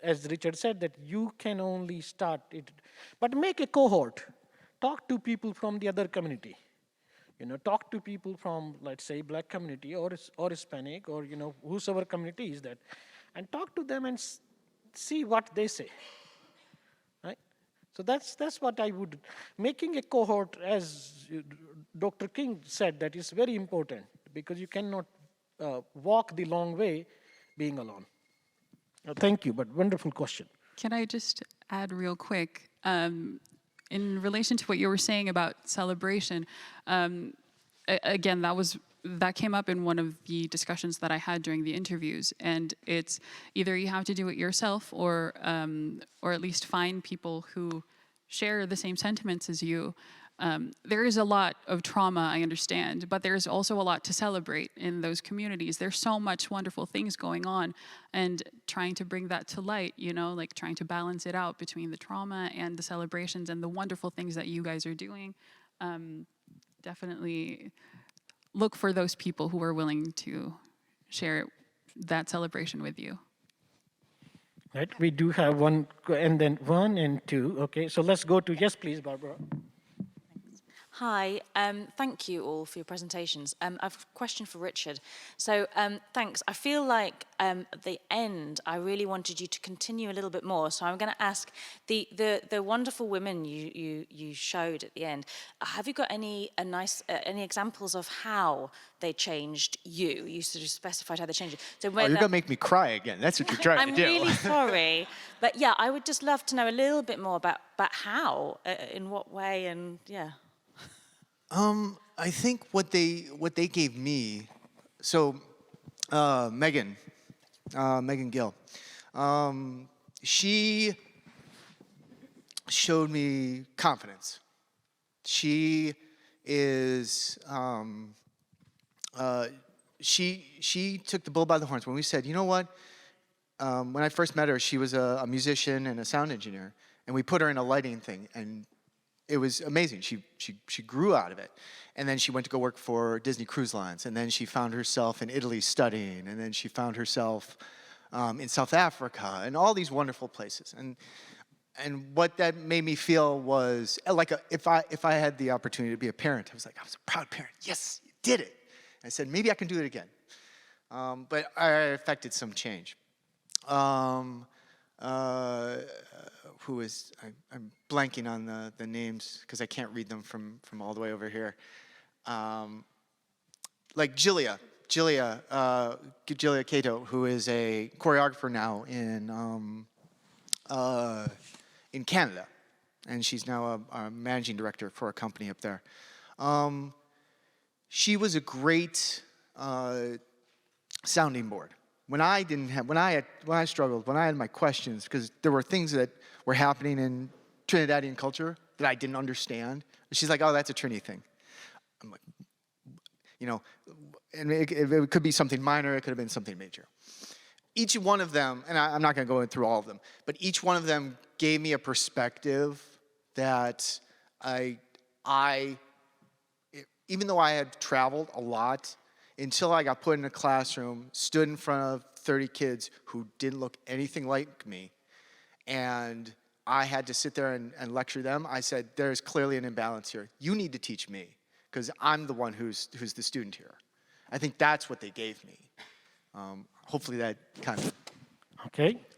as Richard said, that you can only start it. But make a cohort. Talk to people from the other community. Talk to people from, let's say, Black community or Hispanic or, whosoever community is that. And talk to them and see what they say. Right? So that's what I would. Making a cohort, as Dr. King said, that is very important because you cannot walk the long way being alone. Thank you, but wonderful question. Can I just add real quick? In relation to what you were saying about celebration, again, that came up in one of the discussions that I had during the interviews, and it's either you have to do it yourself, or at least find people who share the same sentiments as you. There is a lot of trauma, I understand, but there's also a lot to celebrate in those communities. There's so much wonderful things going on, and trying to bring that to light, like trying to balance it out between the trauma and the celebrations and the wonderful things that you guys are doing. Definitely look for those people who are willing to share that celebration with you. Right, we do have one, and then 1 and 2. Okay, so let's go to, yes, please, Barbara. Hi, thank you all for your presentations. I have a question for Richard. So thanks. I feel like at the end, I really wanted you to continue a little bit more. So I'm going to ask the wonderful women you showed at the end. Have you got any examples of how they changed you? You sort of specified how they changed you. So you're going to make me cry again. That's what you're trying to do. I'm really sorry. But yeah, I would just love to know a little bit more about how, in what way, and yeah. I think what they gave me, so Megan Gill, she showed me confidence. She is she took the bull by the horns when we said, you know what? When I first met her, she was a musician and a sound engineer, and we put her in a lighting thing, and it was amazing. She grew out of it. And then she went to go work for Disney Cruise Lines. And then she found herself in Italy studying. And then she found herself in South Africa and all these wonderful places. And what that made me feel was like if I had the opportunity to be a parent, I was a proud parent. Yes, you did it. And I said, maybe I can do it again. But I affected some change. Who is, I'm blanking on the names because I can't read them from all the way over here. Like Julia Cato, who is a choreographer now in in Canada, and she's now a managing director for a company up there. She was a great sounding board. When I struggled, when I had my questions, because there were things that were happening in Trinidadian culture that I didn't understand. She's like, "Oh, that's a Trini thing." I'm like, you know, and it could be something minor, it could have been something major. Each one of them, and I'm not going to go through all of them, but each one of them gave me a perspective that even though I had traveled a lot, until I got put in a classroom, stood in front of 30 kids who didn't look anything like me, and I had to sit there and lecture them, I said, there's clearly an imbalance here. You need to teach me, because I'm the one who's the student here. I think that's what they gave me. Hopefully that kind of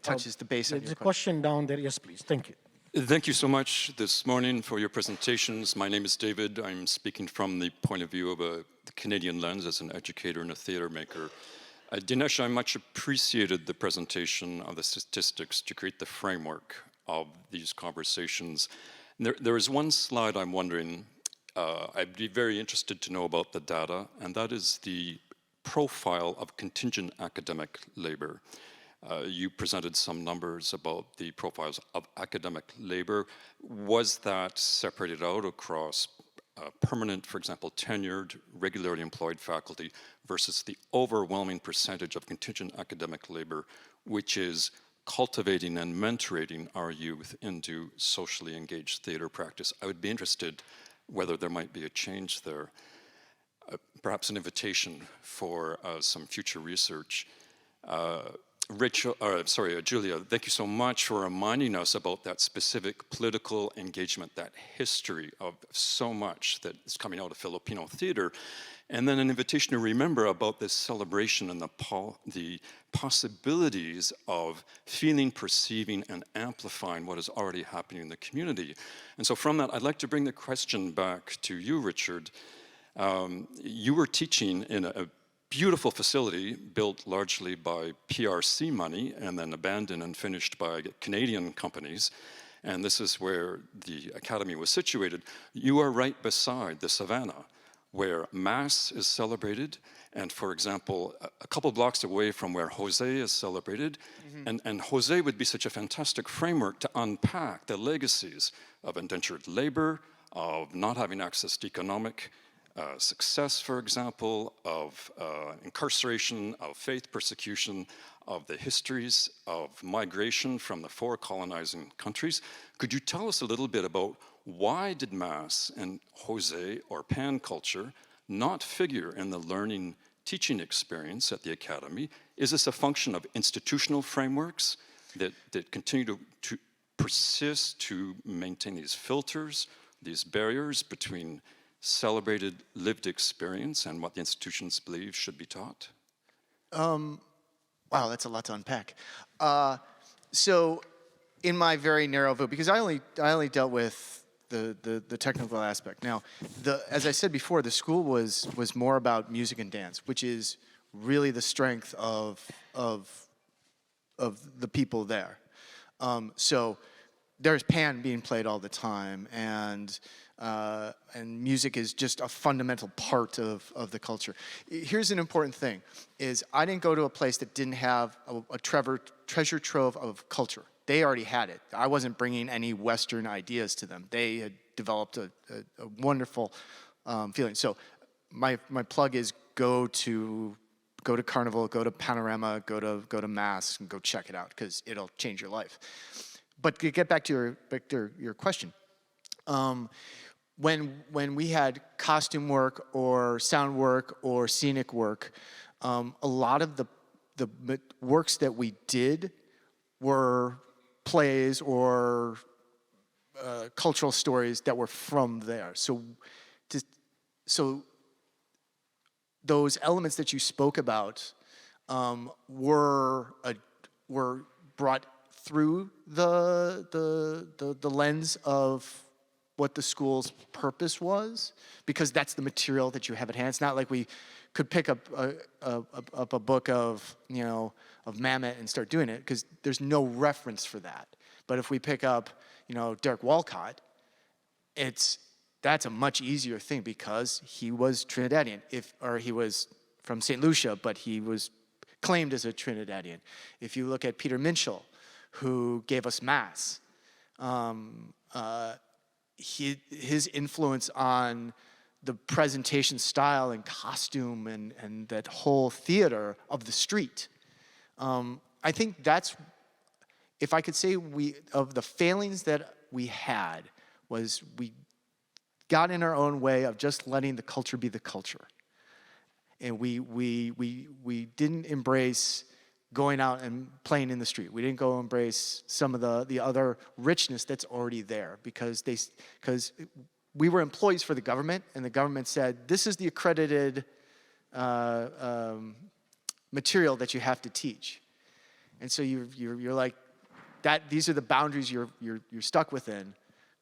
touches the base of your There's a question down there. Yes, please. Thank you. Thank you so much this morning for your presentations. My name is David. I'm speaking from the point of view of the Canadian lens as an educator and a theater maker. Dinesh, I much appreciated the presentation of the statistics to create the framework of these conversations. There is one slide I'm wondering, I'd be very interested to know about the data, and that is the profile of contingent academic labor. You presented some numbers about the profiles of academic labor. Was that separated out across permanent, for example, tenured, regularly employed faculty versus the overwhelming percentage of contingent academic labor, which is cultivating and mentoring our youth into socially engaged theater practice? I would be interested whether there might be a change there. Perhaps an invitation for some future research. Julia, thank you so much for reminding us about that specific political engagement, that history of so much that is coming out of Filipino theater. And then an invitation to remember about this celebration and the possibilities of feeling, perceiving, and amplifying what is already happening in the community. And so from that, I'd like to bring the question back to you, Richard. You were teaching in a beautiful facility built largely by PRC money and then abandoned and finished by Canadian companies. And this is where the academy was situated. You are right beside the savannah where Mass is celebrated. And for example, a couple blocks away from where Jose is celebrated. And Jose would be such a fantastic framework to unpack the legacies of indentured labor, of not having access to economic success, for example, of incarceration, of faith persecution, of the histories of migration from the four colonizing countries. Could you tell us a little bit about why did Mass and Jose or Pan culture not figure in the learning teaching experience at the academy? Is this a function of institutional frameworks that continue to persist to maintain these filters, these barriers between celebrated lived experience and what the institutions believe should be taught? Wow, that's a lot to unpack. So in my very narrow view, because I only dealt with the technical aspect. Now, as I said before, the school was more about music and dance, which is really the strength of the people there. So there's Pan being played all the time, and music is just a fundamental part of the culture. Here's an important thing, is I didn't go to a place that didn't have a treasure trove of culture. They already had it. I wasn't bringing any Western ideas to them. They had developed a wonderful feeling. So my plug is go to Carnival, go to Panorama, go to Mass, and go check it out, because it'll change your life. But to get back to your question, when we had costume work or sound work or scenic work, a lot of the works that we did were plays or cultural stories that were from there. So those elements that you spoke about were brought through the lens of what the school's purpose was, because that's the material that you have at hand. It's not like we could pick up a book of Mamet and start doing it, because there's no reference for that. But if we pick up, Derek Walcott, that's a much easier thing because he was Trinidadian, or he was from St. Lucia, but he was claimed as a Trinidadian. If you look at Peter Minshall, who gave us Mass, his influence on the presentation style and costume and that whole theater of the street. I think that's, if I could say, of the failings that we had, was we got in our own way of just letting the culture be the culture. And we didn't embrace going out and playing in the street. We didn't go embrace some of the other richness that's already there because we were employees for the government, and the government said, this is the accredited material that you have to teach. And so you're like, these are the boundaries you're stuck within.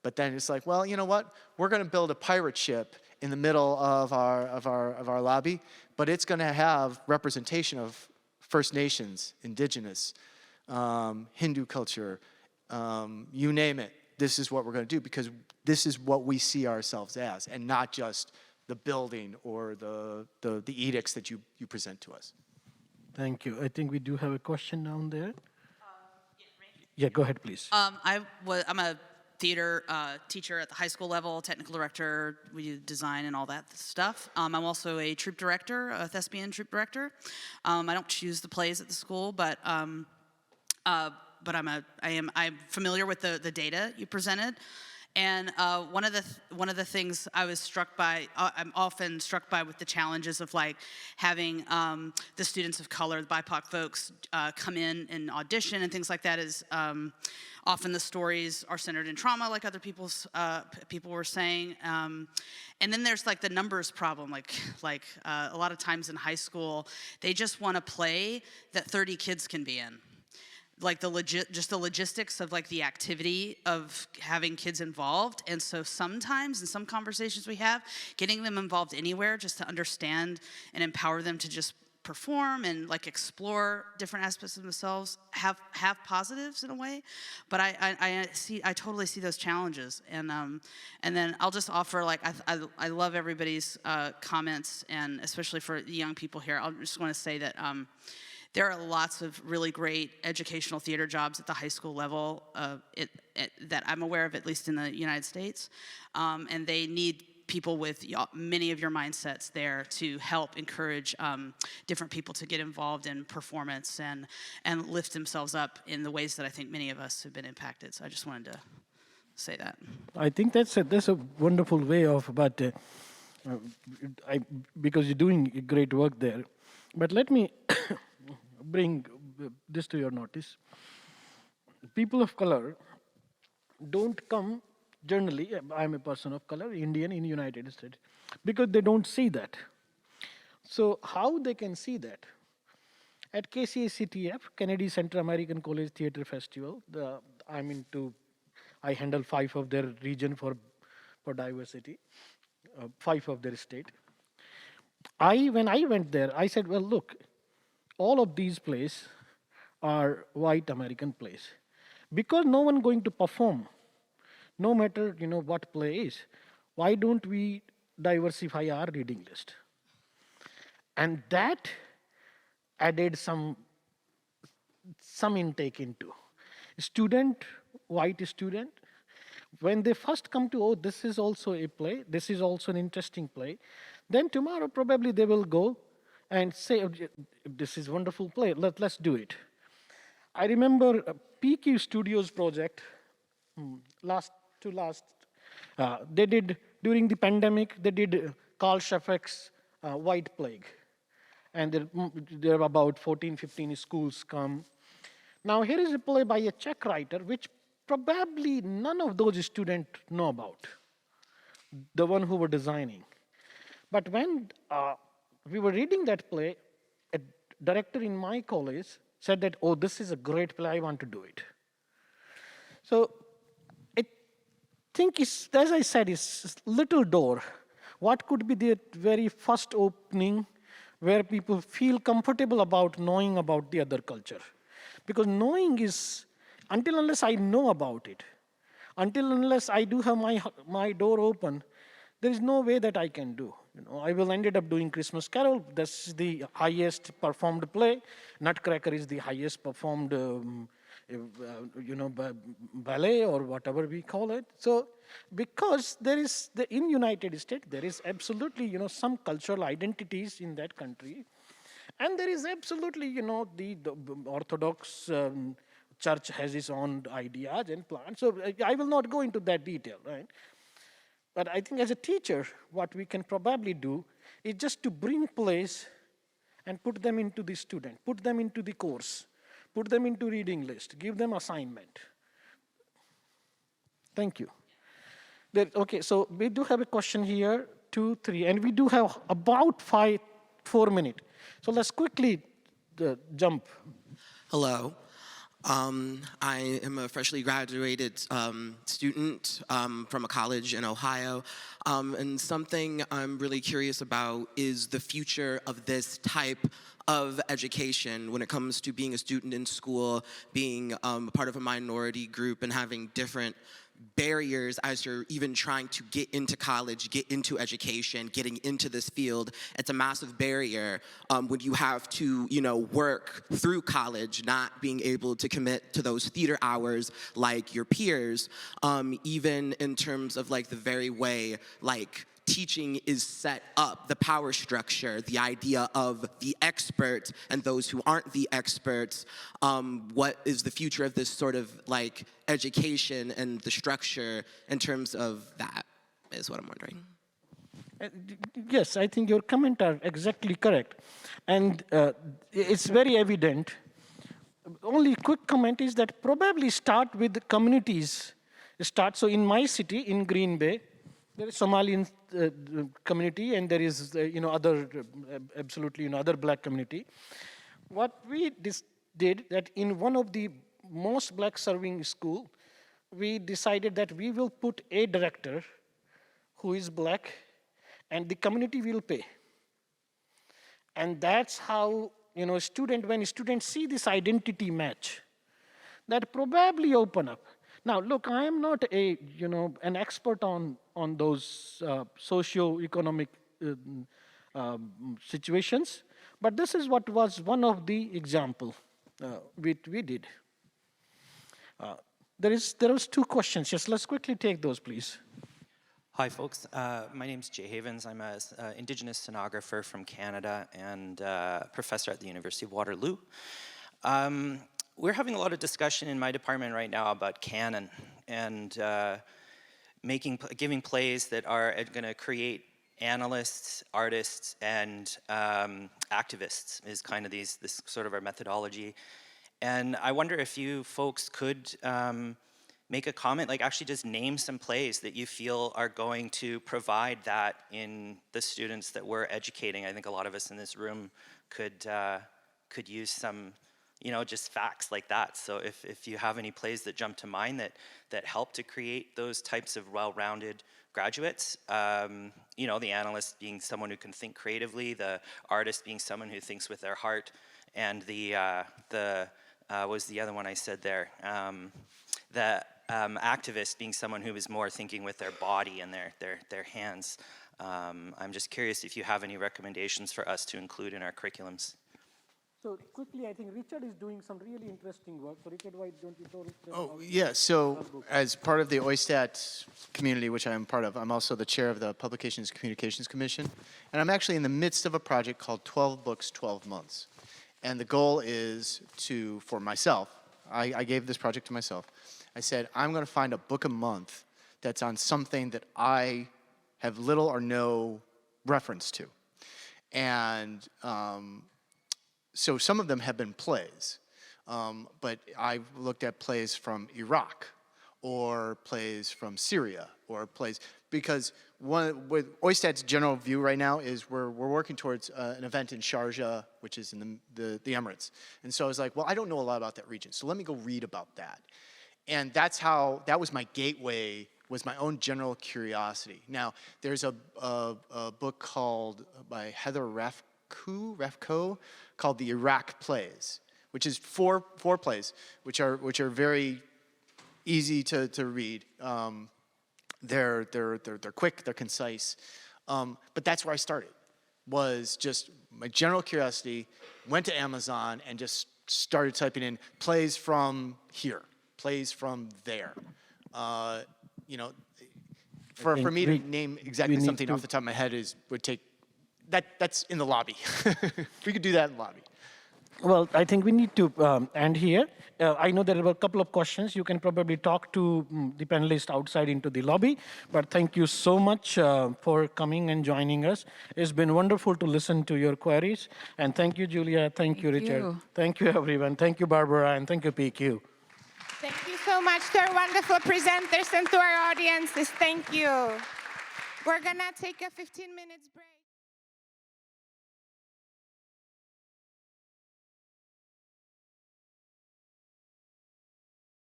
But then it's like, well, you know what? We're going to build a pirate ship in the middle of our lobby, but it's going to have representation of First Nations, Indigenous, Hindu culture, you name it. This is what we're going to do because this is what we see ourselves as, and not just the building or the edicts that you present to us. Thank you. I think we do have a question down there. Yeah, go ahead, please. I'm a theater teacher at the high school level, technical director. We do design and all that stuff. I'm also a troupe director, a thespian troupe director. I don't choose the plays at the school, but I'm familiar with the data you presented. And one of the things I was struck by, I'm often struck by with the challenges of like having the students of color, the BIPOC folks, come in and audition and things like that is often the stories are centered in trauma, like other people were saying. And then there's like the numbers problem, like a lot of times in high school, they just want a play that 30 kids can be in. Like just the logistics of like the activity of having kids involved. And so sometimes in some conversations we have, getting them involved anywhere just to understand and empower them to just perform and like explore different aspects of themselves have positives in a way. But I totally see those challenges. And then I'll just offer, like, I love everybody's comments, and especially for the young people here, I just want to say that there are lots of really great educational theater jobs at the high school level that I'm aware of, at least in the United States. And they need people with many of your mindsets there to help encourage different people to get involved in performance and lift themselves up in the ways that I think many of us have been impacted. So I just wanted to say that. I think that's a wonderful way of, but because you're doing great work there. But let me bring this to your notice. People of color don't come, generally, I'm a person of color, Indian in the United States, because they don't see that. So how they can see that? At KCACTF, Kennedy Center American College Theater Festival, I handle 5 of their region for diversity, 5 of their state. When I went there, I said, well, look, all of these plays are white American plays. Because no one going to perform, no matter what play is, why don't we diversify our reading list? And that added some intake into. White student, when they first come to, oh, this is also a play, this is also an interesting play, then tomorrow probably they will go and say, oh, this is a wonderful play, let's do it. I remember a PQ Studios project, they did, during the pandemic, they did Carl Sheffek's White Plague. And there were about 14, 15 schools come. Now here is a play by a Czech writer, which probably none of those students know about, the one who were designing. But when we were reading that play, a director in my college said that, oh, this is a great play, I want to do it. So I think, as I said, it's a little door. What could be the very first opening where people feel comfortable about knowing about the other culture? Because knowing is until unless I know about it, until unless I do have my door open, there is no way that I can do. I will ended up doing Christmas Carol. That's the highest performed play. Nutcracker is the highest performed, ballet or whatever we call it. So, because there is in United States there is absolutely some cultural identities in that country, and there is absolutely the Orthodox Church has its own ideas and plans. So I will not go into that detail, right? But I think as a teacher, what we can probably do is just to bring plays and put them into the student, put them into the course, put them into reading list, give them assignment. Thank you. Okay, so we do have a question here, 2, 3, and we do have about 4 minutes. So let's quickly jump. Hello. I am a freshly graduated student from a college in Ohio, and something I'm really curious about is the future of this type of education when it comes to being a student in school, being part of a minority group, and having different barriers as you're even trying to get into college, get into education, getting into this field. It's a massive barrier when you have to, work through college, not being able to commit to those theater hours like your peers, even in terms of like the very way like teaching is set up, the power structure, the idea of the expert and those who aren't the experts. What is the future of this sort of like education and the structure in terms of that is what I'm wondering. Yes, I think your comments are exactly correct. And it's very evident. Only quick comment is that probably start with the communities. So in my city, in Green Bay, there is Somalian community, and there is other absolutely other black community. What we did that in one of the most black serving school, we decided that we will put a director who is black, and the community will pay. And that's how when students see this identity match, that probably open up. Now, look, I am not an expert on those socio-economic situations, but this is what was one of the example we did. There was 2 questions. Yes, let's quickly take those, please. Hi, folks. My name's Jay Havens. I'm an Indigenous stenographer from Canada and professor at the University of Waterloo. We're having a lot of discussion in my department right now about canon and giving plays that are going to create analysts, artists, and activists is kind of this sort of our methodology. And I wonder if you folks could make a comment, like actually just name some plays that you feel are going to provide that in the students that we're educating. I think a lot of us in this room could use some just facts like that. So if you have any plays that jump to mind that help to create those types of well-rounded graduates, the analyst being someone who can think creatively, the artist being someone who thinks with their heart, and the what was the other one I said there? The activist being someone who is more thinking with their body and their hands. I'm just curious if you have any recommendations for us to include in our curriculums. So quickly, I think Richard is doing some really interesting work. So Richard, why don't you tell us? Oh, yeah. So as part of the OISTAT community, which I am part of, I'm also the chair of the Publications Communications Commission. And I'm actually in the midst of a project called 12 Books, 12 Months. And the goal is for myself, I gave this project to myself. I said, I'm going to find a book a month that's on something that I have little or no reference to. And so some of them have been plays, but I've looked at plays from Iraq or plays from Syria or plays, because with OISTAT's general view right now is we're working towards an event in Sharjah, which is in the Emirates. And so I was like, well, I don't know a lot about that region, so let me go read about that. And that was my gateway, was my own general curiosity. Now, there's a book called, by Heather Refko, called The Iraq Plays, which is four plays, which are very easy to read. They're quick, they're concise. But that's where I started, was just my general curiosity, went to Amazon and just started typing in plays from here, plays from there. You know, for me to name exactly something off the top of my head would take, that's in the lobby. We could do that in the lobby. Well, I think we need to end here. I know there were a couple of questions. You can probably talk to the panelists outside into the lobby. But thank you so much for coming and joining us. It's been wonderful to listen to your queries. And thank you, Julia. Thank you, Richard. Thank you, everyone. Thank you, Barbara. And thank you, PQ. Thank you so much to our wonderful presenters and to our audiences. Thank you. We're going to take a 15 minutes break.